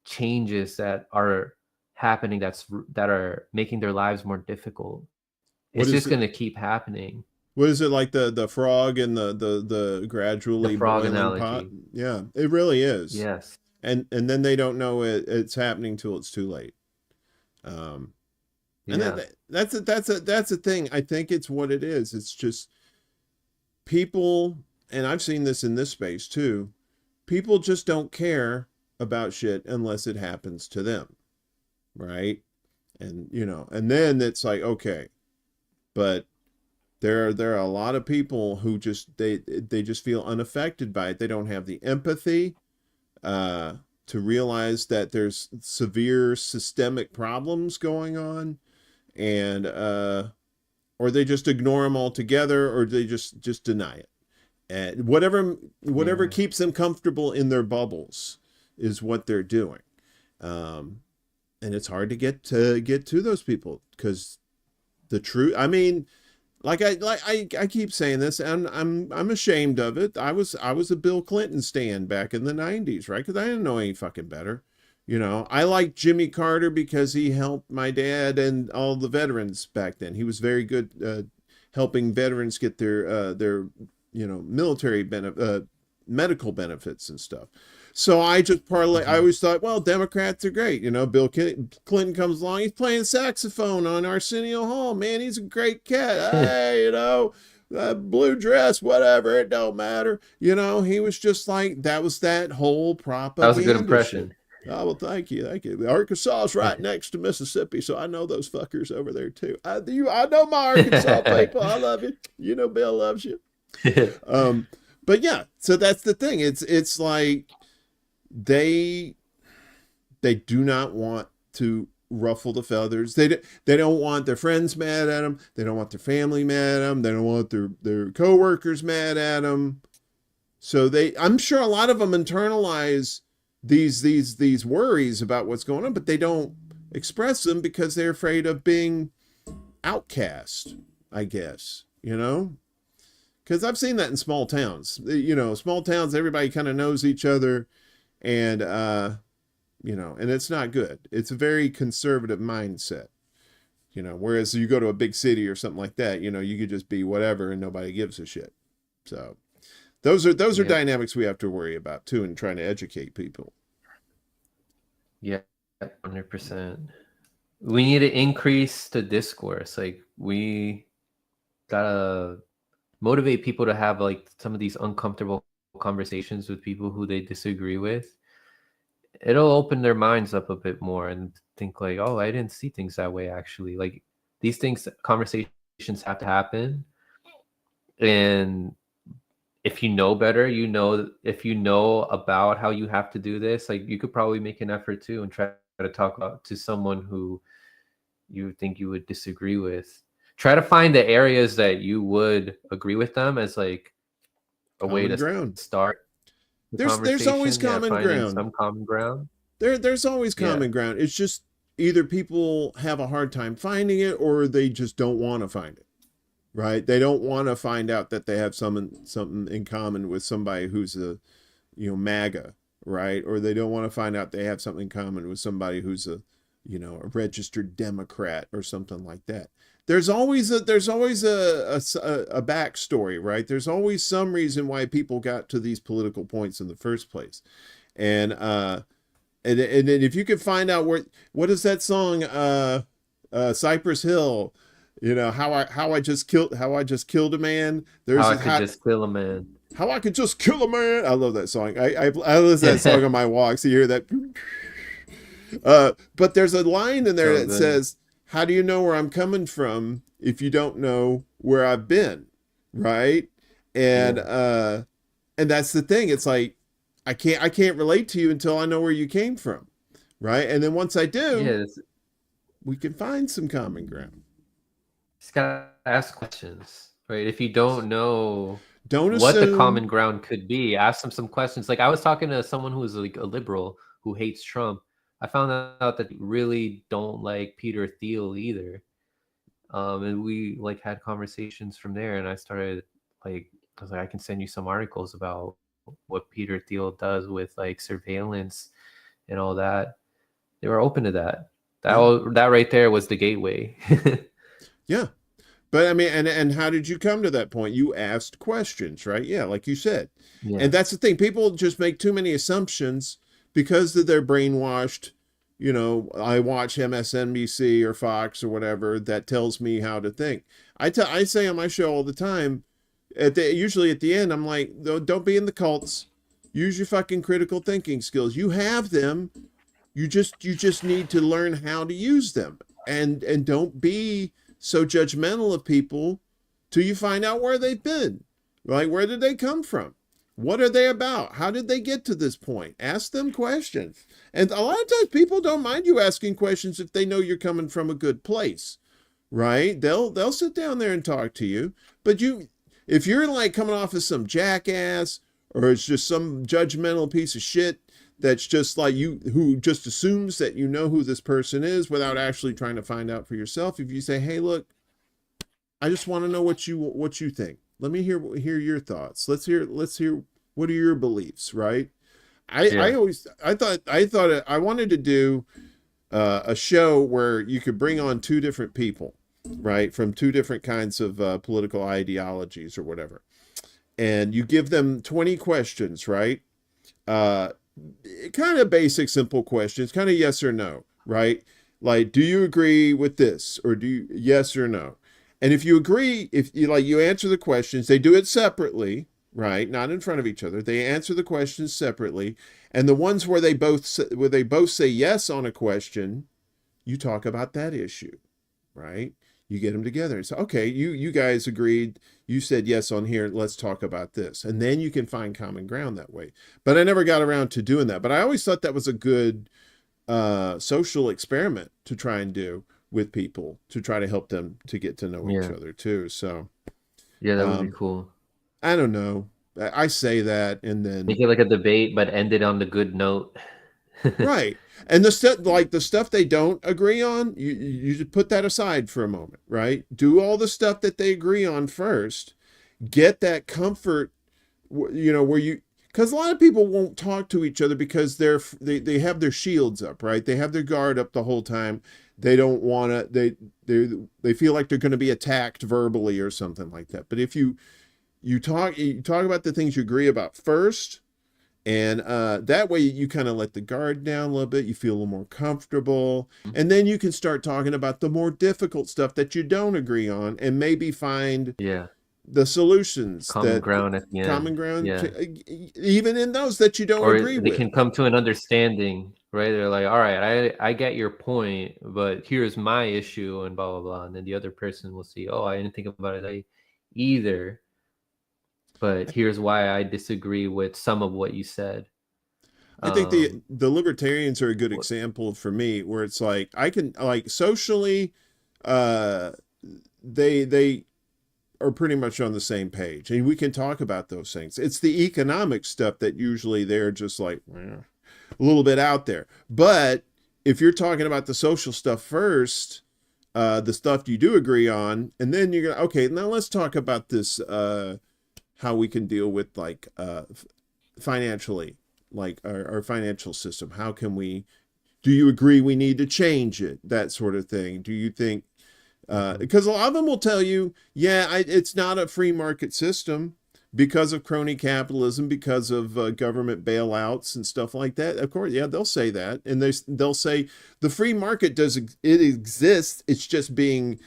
changes that are happening that are making their lives more difficult. What It's is just it? going to keep happening. What is it, like the frog and the The gradually frog boiling pot? analogy. Yeah, it really is. Yes. And then they don't know it's happening till it's too late. Um, and Yeah. that's a thing. I think it's what it is. It's just people, and I've seen this in this space too. People just don't care about shit unless it happens to them, right? And and then it's like, okay, but there are a lot of people who just they just feel unaffected by it. They don't have the empathy to realize that there's severe systemic problems going on, and or they just ignore them altogether, or they just deny it. And whatever keeps them comfortable in their bubbles is what they're doing. And it's hard to get to those people, because the truth, I mean, I keep saying this, and I'm ashamed of it. I was a Bill Clinton stan back in the 90s, right? Because I didn't know any fucking better. I liked Jimmy Carter because he helped my dad and all the veterans back then. He was very good helping veterans get their military medical benefits and stuff. So I just parlay. I always thought, well, Democrats are great. Bill Clinton comes along. He's playing saxophone on Arsenio Hall. Man, he's a great cat. Hey, blue dress, whatever. It don't matter. He was just like, that was that whole propaganda. That was a good impression. Shit. Oh, well, thank you. Arkansas is right next to Mississippi, so I know those fuckers over there too. I know my Arkansas people. I love you. Bill loves you. But yeah, so that's the thing. It's like they do not want to ruffle the feathers. They don't want their friends mad at them. They don't want their family mad at them. They don't want their coworkers mad at them. So I'm sure a lot of them internalize these worries about what's going on, but they don't express them because they're afraid of being outcast, I guess, because I've seen that in small towns. Small towns, everybody kind of knows each other, and and it's not good. It's a very conservative mindset. Whereas you go to a big city or something like that, you could just be whatever and nobody gives a shit. So those are dynamics we have to worry about too, in trying to educate people. Yeah, 100%. We need to increase the discourse. Like, we gotta motivate people to have like some of these uncomfortable conversations with people who they disagree with. It'll open their minds up a bit more and think like, oh, I didn't see things that way, actually. Like, these conversations have to happen. And if you know better, if you know about how you have to do this, like, you could probably make an effort too and try to talk to someone who you think you would disagree with. Try to find the areas that you would agree with them as like a way to start the conversation. There's always common ground. Some common ground. There's always common ground. It's just either people have a hard time finding it, or they just don't want to find it. Right? They don't want to find out that they have something in common with somebody who's a MAGA, right? Or they don't want to find out they have something in common with somebody who's a registered Democrat or something like that. There's always a backstory, right? There's always some reason why people got to these political points in the first place. And if you could find out what is that song? Cypress Hill, how I just killed a man. How There's I could just kill a man. how I could just kill a man. I love that song. I listen to that song on my walks. You hear that? But there's a line in there So that good. says, "How do you know where I'm coming from if you don't know where I've been?" Right? And and that's the thing. It's like I can't relate to you until I know where you came from, right? And then once I do, Yeah, we can find some common ground. just gotta ask questions, right? If you don't know Don't what the assume. common ground could be, ask them some questions. Like I was talking to someone who's like a liberal who hates Trump. I found out that they really don't like Peter Thiel either. And we like had conversations from there, and I started like I was like, I can send you some articles about what Peter Thiel does with like surveillance and all that. They were open to that. That right there was the gateway. Yeah. But I mean, and how did you come to that point? You asked questions, right? Yeah, like you said. Yeah. And that's the thing. People just make too many assumptions because they're brainwashed. I watch MSNBC or Fox or whatever that tells me how to think. I say on my show all the time, usually at the end, I'm like, don't be in the cults. Use your fucking critical thinking skills. You have them. You just need to learn how to use them. And don't be so judgmental of people till you find out where they've been. Like, where did they come from? What are they about? How did they get to this point? Ask them questions. And a lot of times people don't mind you asking questions if they know you're coming from a good place, right? They'll sit down there and talk to you. But if you're like coming off as some jackass or it's just some judgmental piece of shit that's just like you, who just assumes that you know who this person is without actually trying to find out for yourself. If you say, "Hey, look, I just want to know what you think. Let me hear your thoughts. Let's hear what are your beliefs," right? I wanted to do a show where you could bring on two different people, right, from two different kinds of political ideologies or whatever, and you give them 20 questions, right? Kind of basic, simple questions, kind of yes or no, right? Like, do you agree with this, or do you yes or no? And if you agree, if you answer the questions, they do it separately, right? Not in front of each other. They answer the questions separately, and the ones where they both say yes on a question, you talk about that issue, right? You get them together and say, okay, you guys agreed. You said yes on here. Let's talk about this. And then you can find common ground that way. But I never got around to doing that. But I always thought that was a good social experiment to try and do with people to try to help them to get to know each other too. So Yeah, that would be cool. I don't know. I say that and then Make it like a debate, but end it on the good note. right. And the stuff they don't agree on, you just put that aside for a moment, right? Do all the stuff that they agree on first. Get that comfort, where you, because a lot of people won't talk to each other because they have their shields up, right? They have their guard up the whole time. They don't want to. They feel like they're going to be attacked verbally or something like that. But if you talk about the things you agree about first. And that way you kind of let the guard down a little bit. You feel a little more comfortable. And then you can start talking about the more difficult stuff that you don't agree on and maybe find the solutions. Common ground at the end. Common ground, even in those that you don't agree with. They can come to an understanding, right? They're like, all right, I get your point, but here's my issue and blah, blah, blah. And then the other person will see, oh, I didn't think about it either. But here's why I disagree with some of what you said. I think the libertarians are a good example for me, where it's like I can like socially, they are pretty much on the same page, and we can talk about those things. It's the economic stuff that usually they're just like a little bit out there. But if you're talking about the social stuff first, the stuff you do agree on, and then you're gonna okay, now let's talk about this. How we can deal with like financially, like our financial system. How can do you agree we need to change it? That sort of thing. Do you think, because a lot of them will tell you, yeah, it's not a free market system, because of crony capitalism, because of government bailouts and stuff like that. Of course, yeah, they'll say that, and they'll say the free market it exists. It's just being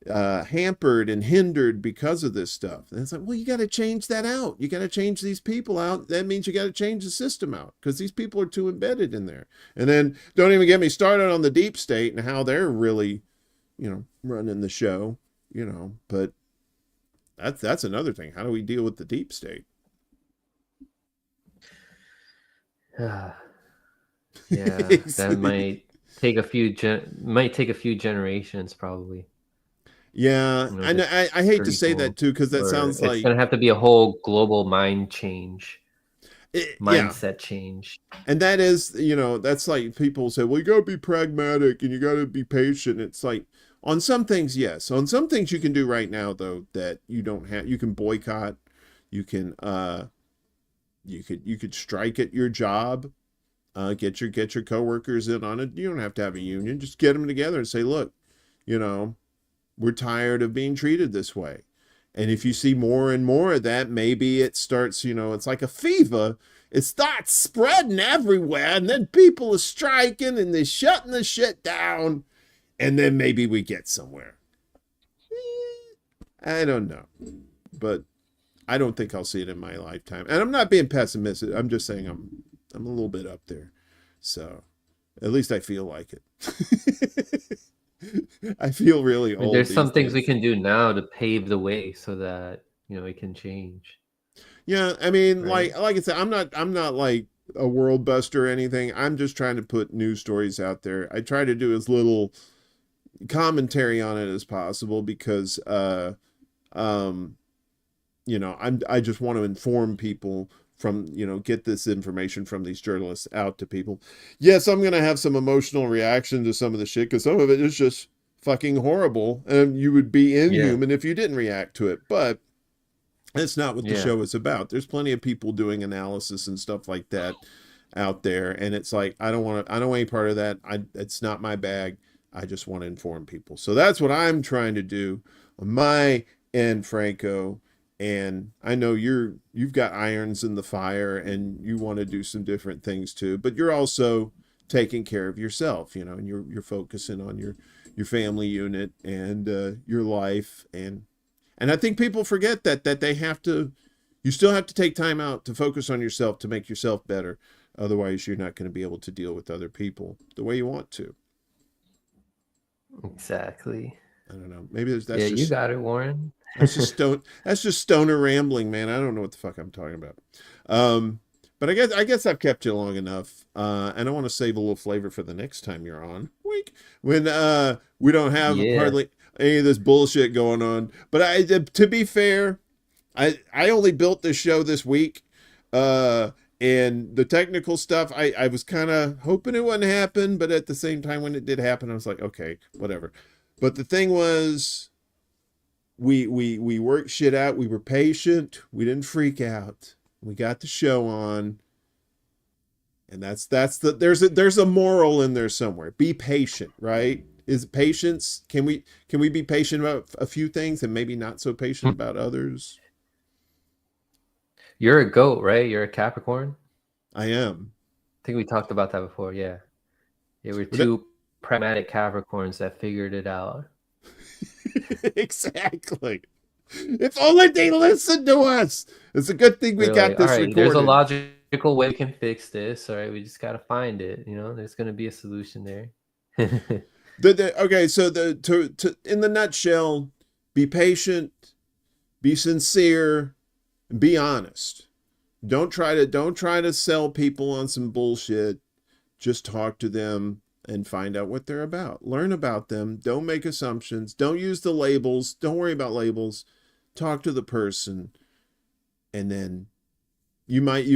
hampered and hindered because of this stuff. And it's like, well, you got to change that out. You got to change these people out. That means you got to change the system out because these people are too embedded in there. And then don't even get me started on the deep state and how they're really, running the show, but that's another thing. How do we deal with the deep state? Yeah, that might take a few generations probably. Yeah, I hate to say that too, because that sounds like it's gonna have to be a whole global mindset change. And that is, that's like people say, well, you gotta be pragmatic and you gotta be patient. It's like on some things, yes. On some things you can do right now, though, that you don't have. You can boycott. You can you could strike at your job. Get your coworkers in on it. You don't have to have a union. Just get them together and say, look, we're tired of being treated this way. And if you see more and more of that, maybe it starts, it's like a fever. It starts spreading everywhere, and then people are striking and they're shutting the shit down, and then maybe we get somewhere. I don't know. But I don't think I'll see it in my lifetime. And I'm not being pessimistic. I'm just saying I'm a little bit up there. So at least I feel like it. I feel really old. There's some things we can do now to pave the way so that it can change. Yeah, I mean, right? like I said, I'm not like a world buster or anything. I'm just trying to put news stories out there. I try to do as little commentary on it as possible because I just want to inform people from, get this information from these journalists out to people. Yes, I'm going to have some emotional reaction to some of the shit because some of it is just fucking horrible and you would be inhuman if you didn't react to it. But that's not what the show is about. There's plenty of people doing analysis and stuff like that out there. And it's like, I don't want any part of that. It's not my bag. I just want to inform people. So that's what I'm trying to do on my end, Franco. And I know you've got irons in the fire and you want to do some different things too, but you're also taking care of yourself, and you're focusing on your family unit and your life. And I think people forget that you still have to take time out to focus on yourself to make yourself better. Otherwise you're not going to be able to deal with other people the way you want to. Exactly. I don't know. Maybe that's just, you got it, Warren. That's just stoner rambling, man. I don't know what the fuck I'm talking about. But I guess I've kept you long enough. And I want to save a little flavor for the next time you're on. Week when we don't have hardly any of this bullshit going on. But to be fair, I only built this show this week. And the technical stuff, I was kind of hoping it wouldn't happen, but at the same time when it did happen, I was like, okay, whatever. But the thing was, we worked shit out. We were patient. We didn't freak out. We got the show on. And there's a moral in there somewhere. Be patient, right? Is patience, can we be patient about a few things and maybe not so patient about others? You're a goat, right? You're a Capricorn? I am. I think we talked about that before, yeah. We're two pragmatic Capricorns that figured it out. Exactly. If only they listened to us. It's a good thing we got this recorded. There's a logical way we can fix this. All right, we just got to find it. There's going to be a solution there. Okay, so in the nutshell, be patient, be sincere, and be honest. Don't try to sell people on some bullshit. Just talk to them and find out what they're about. Learn about them. Don't make assumptions. Don't use the labels. Don't worry about labels. Talk to the person. And then you might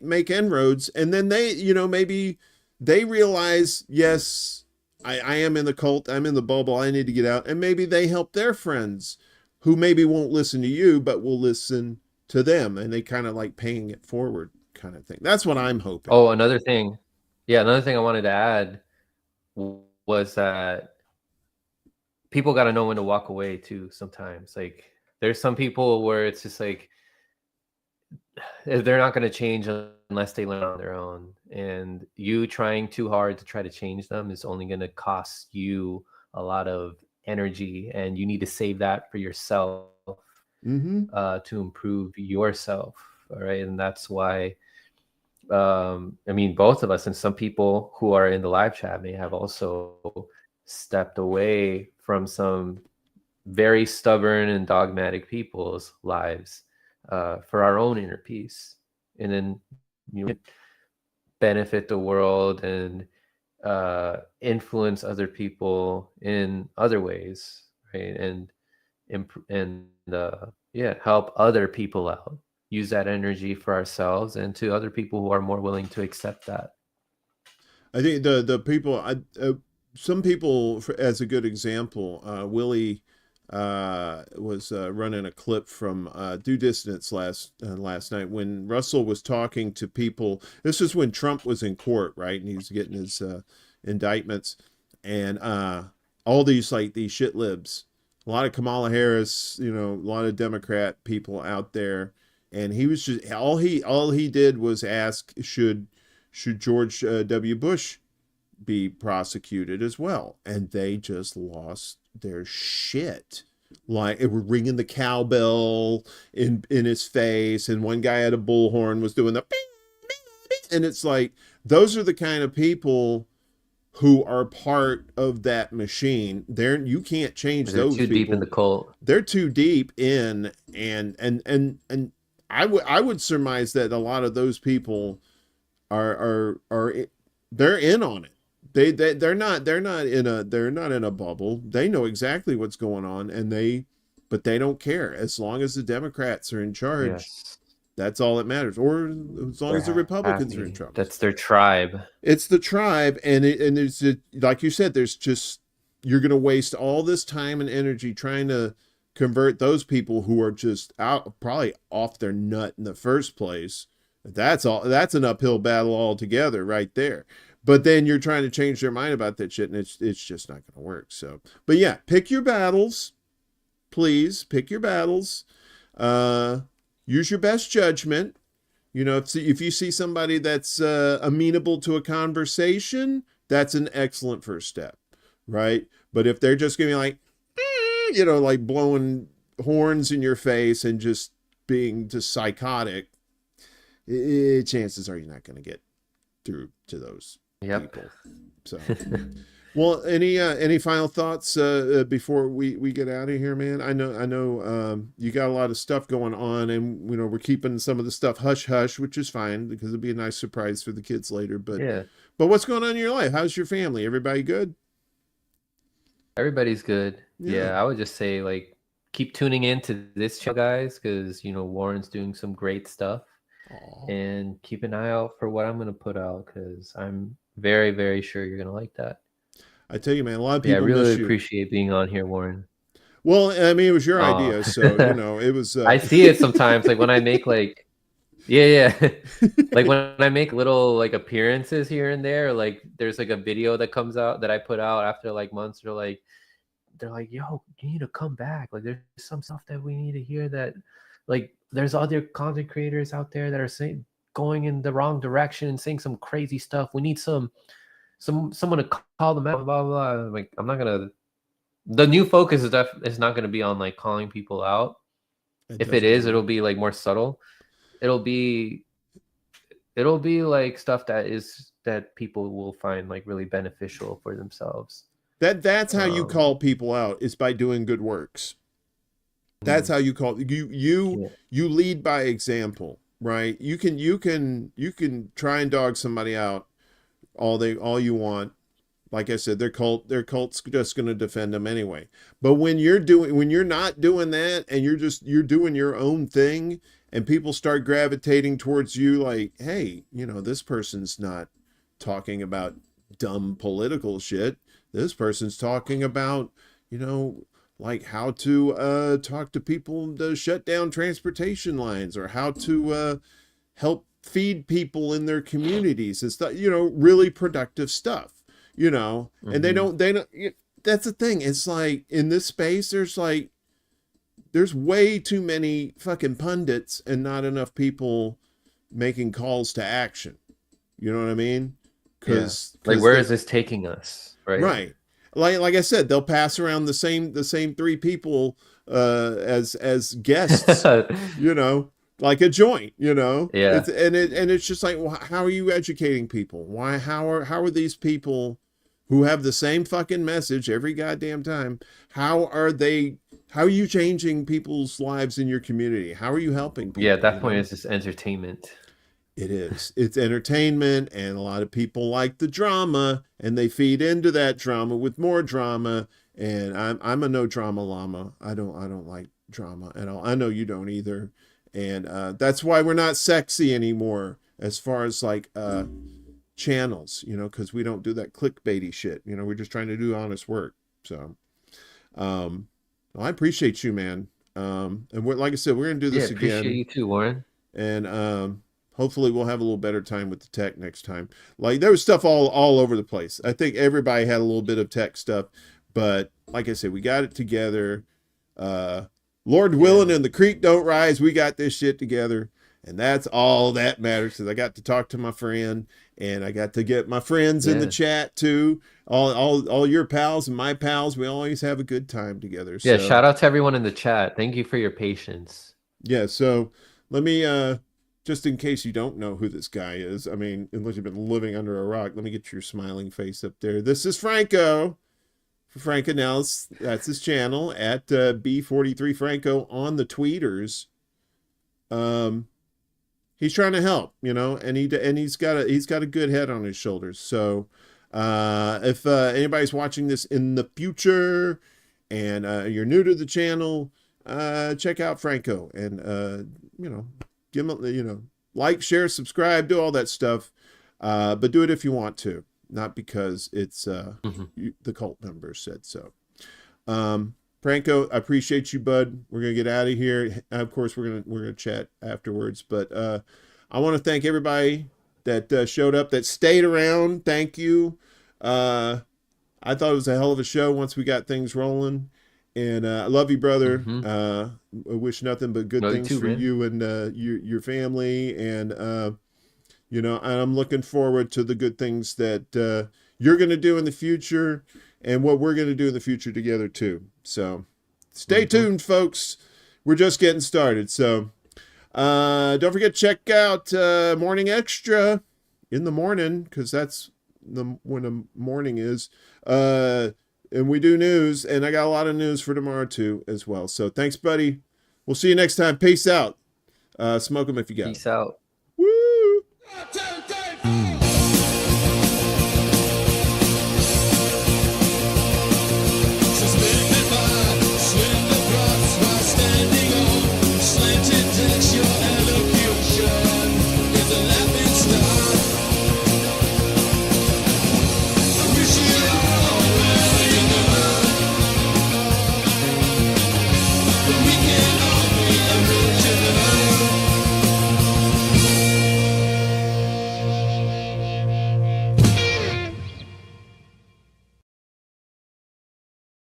make inroads. And then they, maybe they realize, yes, I am in the cult. I'm in the bubble. I need to get out. And maybe they help their friends who maybe won't listen to you, but will listen to them. And they kind of like paying it forward kind of thing. That's what I'm hoping. Oh, another thing. Yeah, another thing I wanted to add was that people got to know when to walk away too sometimes. Like there's some people where it's just like they're not going to change unless they learn on their own. And you trying too hard to try to change them is only going to cost you a lot of energy, and you need to save that for yourself, Mm-hmm. to improve yourself. All right. And that's why, I mean, both of us and some people who are in the live chat may have also stepped away from some very stubborn and dogmatic people's lives, for our own inner peace, and then benefit the world and influence other people in other ways, right? And and yeah, help other people out. Use that energy for ourselves and to other people who are more willing to accept that. I think the people, some people, as a good example, Willie was running a clip from Due Distance last night when Russell was talking to people. This is when Trump was in court, right? And he's getting his indictments, and all these shit libs, a lot of Kamala Harris, a lot of Democrat people out there, and he was just all he did was ask, should George W. Bush be prosecuted as well? And they just lost their shit. Like, it were ringing the cowbell in his face, and one guy had a bullhorn, was doing the bing, bing, bing. And it's like, those are the kind of people who are part of that machine. You can't change They're those too people. deep in the cult. They're too deep in, and I would surmise that a lot of those people are they're in on it. They're not in a bubble. They know exactly what's going on, but they don't care as long as the Democrats are in charge. Yes. That's all that matters. Or as long as the Republicans are in charge. That's their tribe. It's the tribe, and there's like you said, you're going to waste all this time and energy trying to convert those people who are just out, probably off their nut in the first place. That's an uphill battle altogether right there. But then you're trying to change their mind about that shit, and it's just not going to work. So, but yeah, pick your battles, please. Pick your battles. Use your best judgment. If you see somebody that's amenable to a conversation, that's an excellent first step, right? But if they're just going to be like, like blowing horns in your face and just being just psychotic, chances are you're not going to get through to those people. So, well, any final thoughts before we get out of here, man? I know you got a lot of stuff going on, and we're keeping some of the stuff hush hush, which is fine because it'll be a nice surprise for the kids later. But yeah. But what's going on in your life? How's your family? Everybody good? Everybody's good. Yeah, I would just say, like, keep tuning into this channel, guys, because Warren's doing some great stuff. Aww. And keep an eye out for what I'm going to put out, because I'm very, very sure you're going to like that. I tell you, man, a lot of people. I really miss you. appreciate being on here, Warren. Well, I mean, it was your idea, so it was. I see it sometimes, like when I make like when I make little like appearances here and there. Like there's like a video that comes out that I put out after like months. They're like, yo, you need to come back. Like there's some stuff that we need to hear, that like there's other content creators out there that are going in the wrong direction and saying some crazy stuff. We need someone to call them out, blah, blah, blah. Like, I'm not gonna. The new focus is not gonna be on like calling people out. If it is, it'll be like more subtle. It'll be like stuff that people will find like really beneficial for themselves. That's how you call people out, is by doing good works. That's how you call you lead by example, right? You can try and dog somebody out all you want. Like I said, their cult's just going to defend them anyway. But when you're not doing that, and you're doing your own thing, and people start gravitating towards you, like, hey, this person's not talking about dumb political shit. This person's talking about, like how to talk to people to shut down transportation lines, or how to help feed people in their communities and stuff, really productive stuff, and they don't, that's the thing. It's like, in this space, there's like, there's way too many fucking pundits and not enough people making calls to action. You know what I mean? Because like, where is this taking us? Right. Like I said, they'll pass around the same 3 people as guests. You know, like a joint. You know. Yeah. It's just like, well, how are you educating people? Why? How are these people who have the same fucking message every goddamn time? How are you changing people's lives in your community? How are you helping people? Yeah, at that point, it's just entertainment. It is. It's entertainment, and a lot of people like the drama, and they feed into that drama with more drama. And I'm a no drama llama. I don't like drama at all. I know you don't either. And that's why we're not sexy anymore as far as like channels, you know, because we don't do that clickbaity shit. You know, we're just trying to do honest work. So well, I appreciate you, man. And like I said, we're gonna do this again. Appreciate you too, Warren. And hopefully we'll have a little better time with the tech next time. Like, there was stuff all over the place. I think everybody had a little bit of tech stuff, but like I said, we got it together. Lord willing and the creek don't rise, we got this shit together. And that's all that matters, because I got to talk to my friend, and I got to get my friends in the chat too. All your pals and my pals, we always have a good time together. Yeah, so shout out to everyone in the chat. Thank you for your patience. Yeah, so let me just in case you don't know who this guy is, I mean, unless you've been living under a rock, let me get your smiling face up there. This is Franco. For Franco now, that's his channel, at B43 Franco on the tweeters. He's trying to help, you know, and he's got a good head on his shoulders. So if anybody's watching this in the future and you're new to the channel, check out Franco, and you know, give him, you know, like, share, subscribe, do all that stuff, but do it if you want to, not because it's the cult members said so. Franco, I appreciate you, bud. We're gonna get out of here. Of course, we're gonna chat afterwards, but I want to thank everybody that showed up, that stayed around. Thank you. I thought it was a hell of a show once we got things rolling. And I love you, brother. I wish nothing but good things for you and your family. And, you know, and I'm looking forward to the good things that you're going to do in the future and what we're going to do in the future together, too. So stay tuned, folks. We're just getting started. So don't forget to check out Morning Extra in the morning, because that's when the morning is. And we do news, and I got a lot of news for tomorrow too as well. So thanks, buddy. We'll see you next time. Peace out. Smoke them if you got. Peace out. Woo!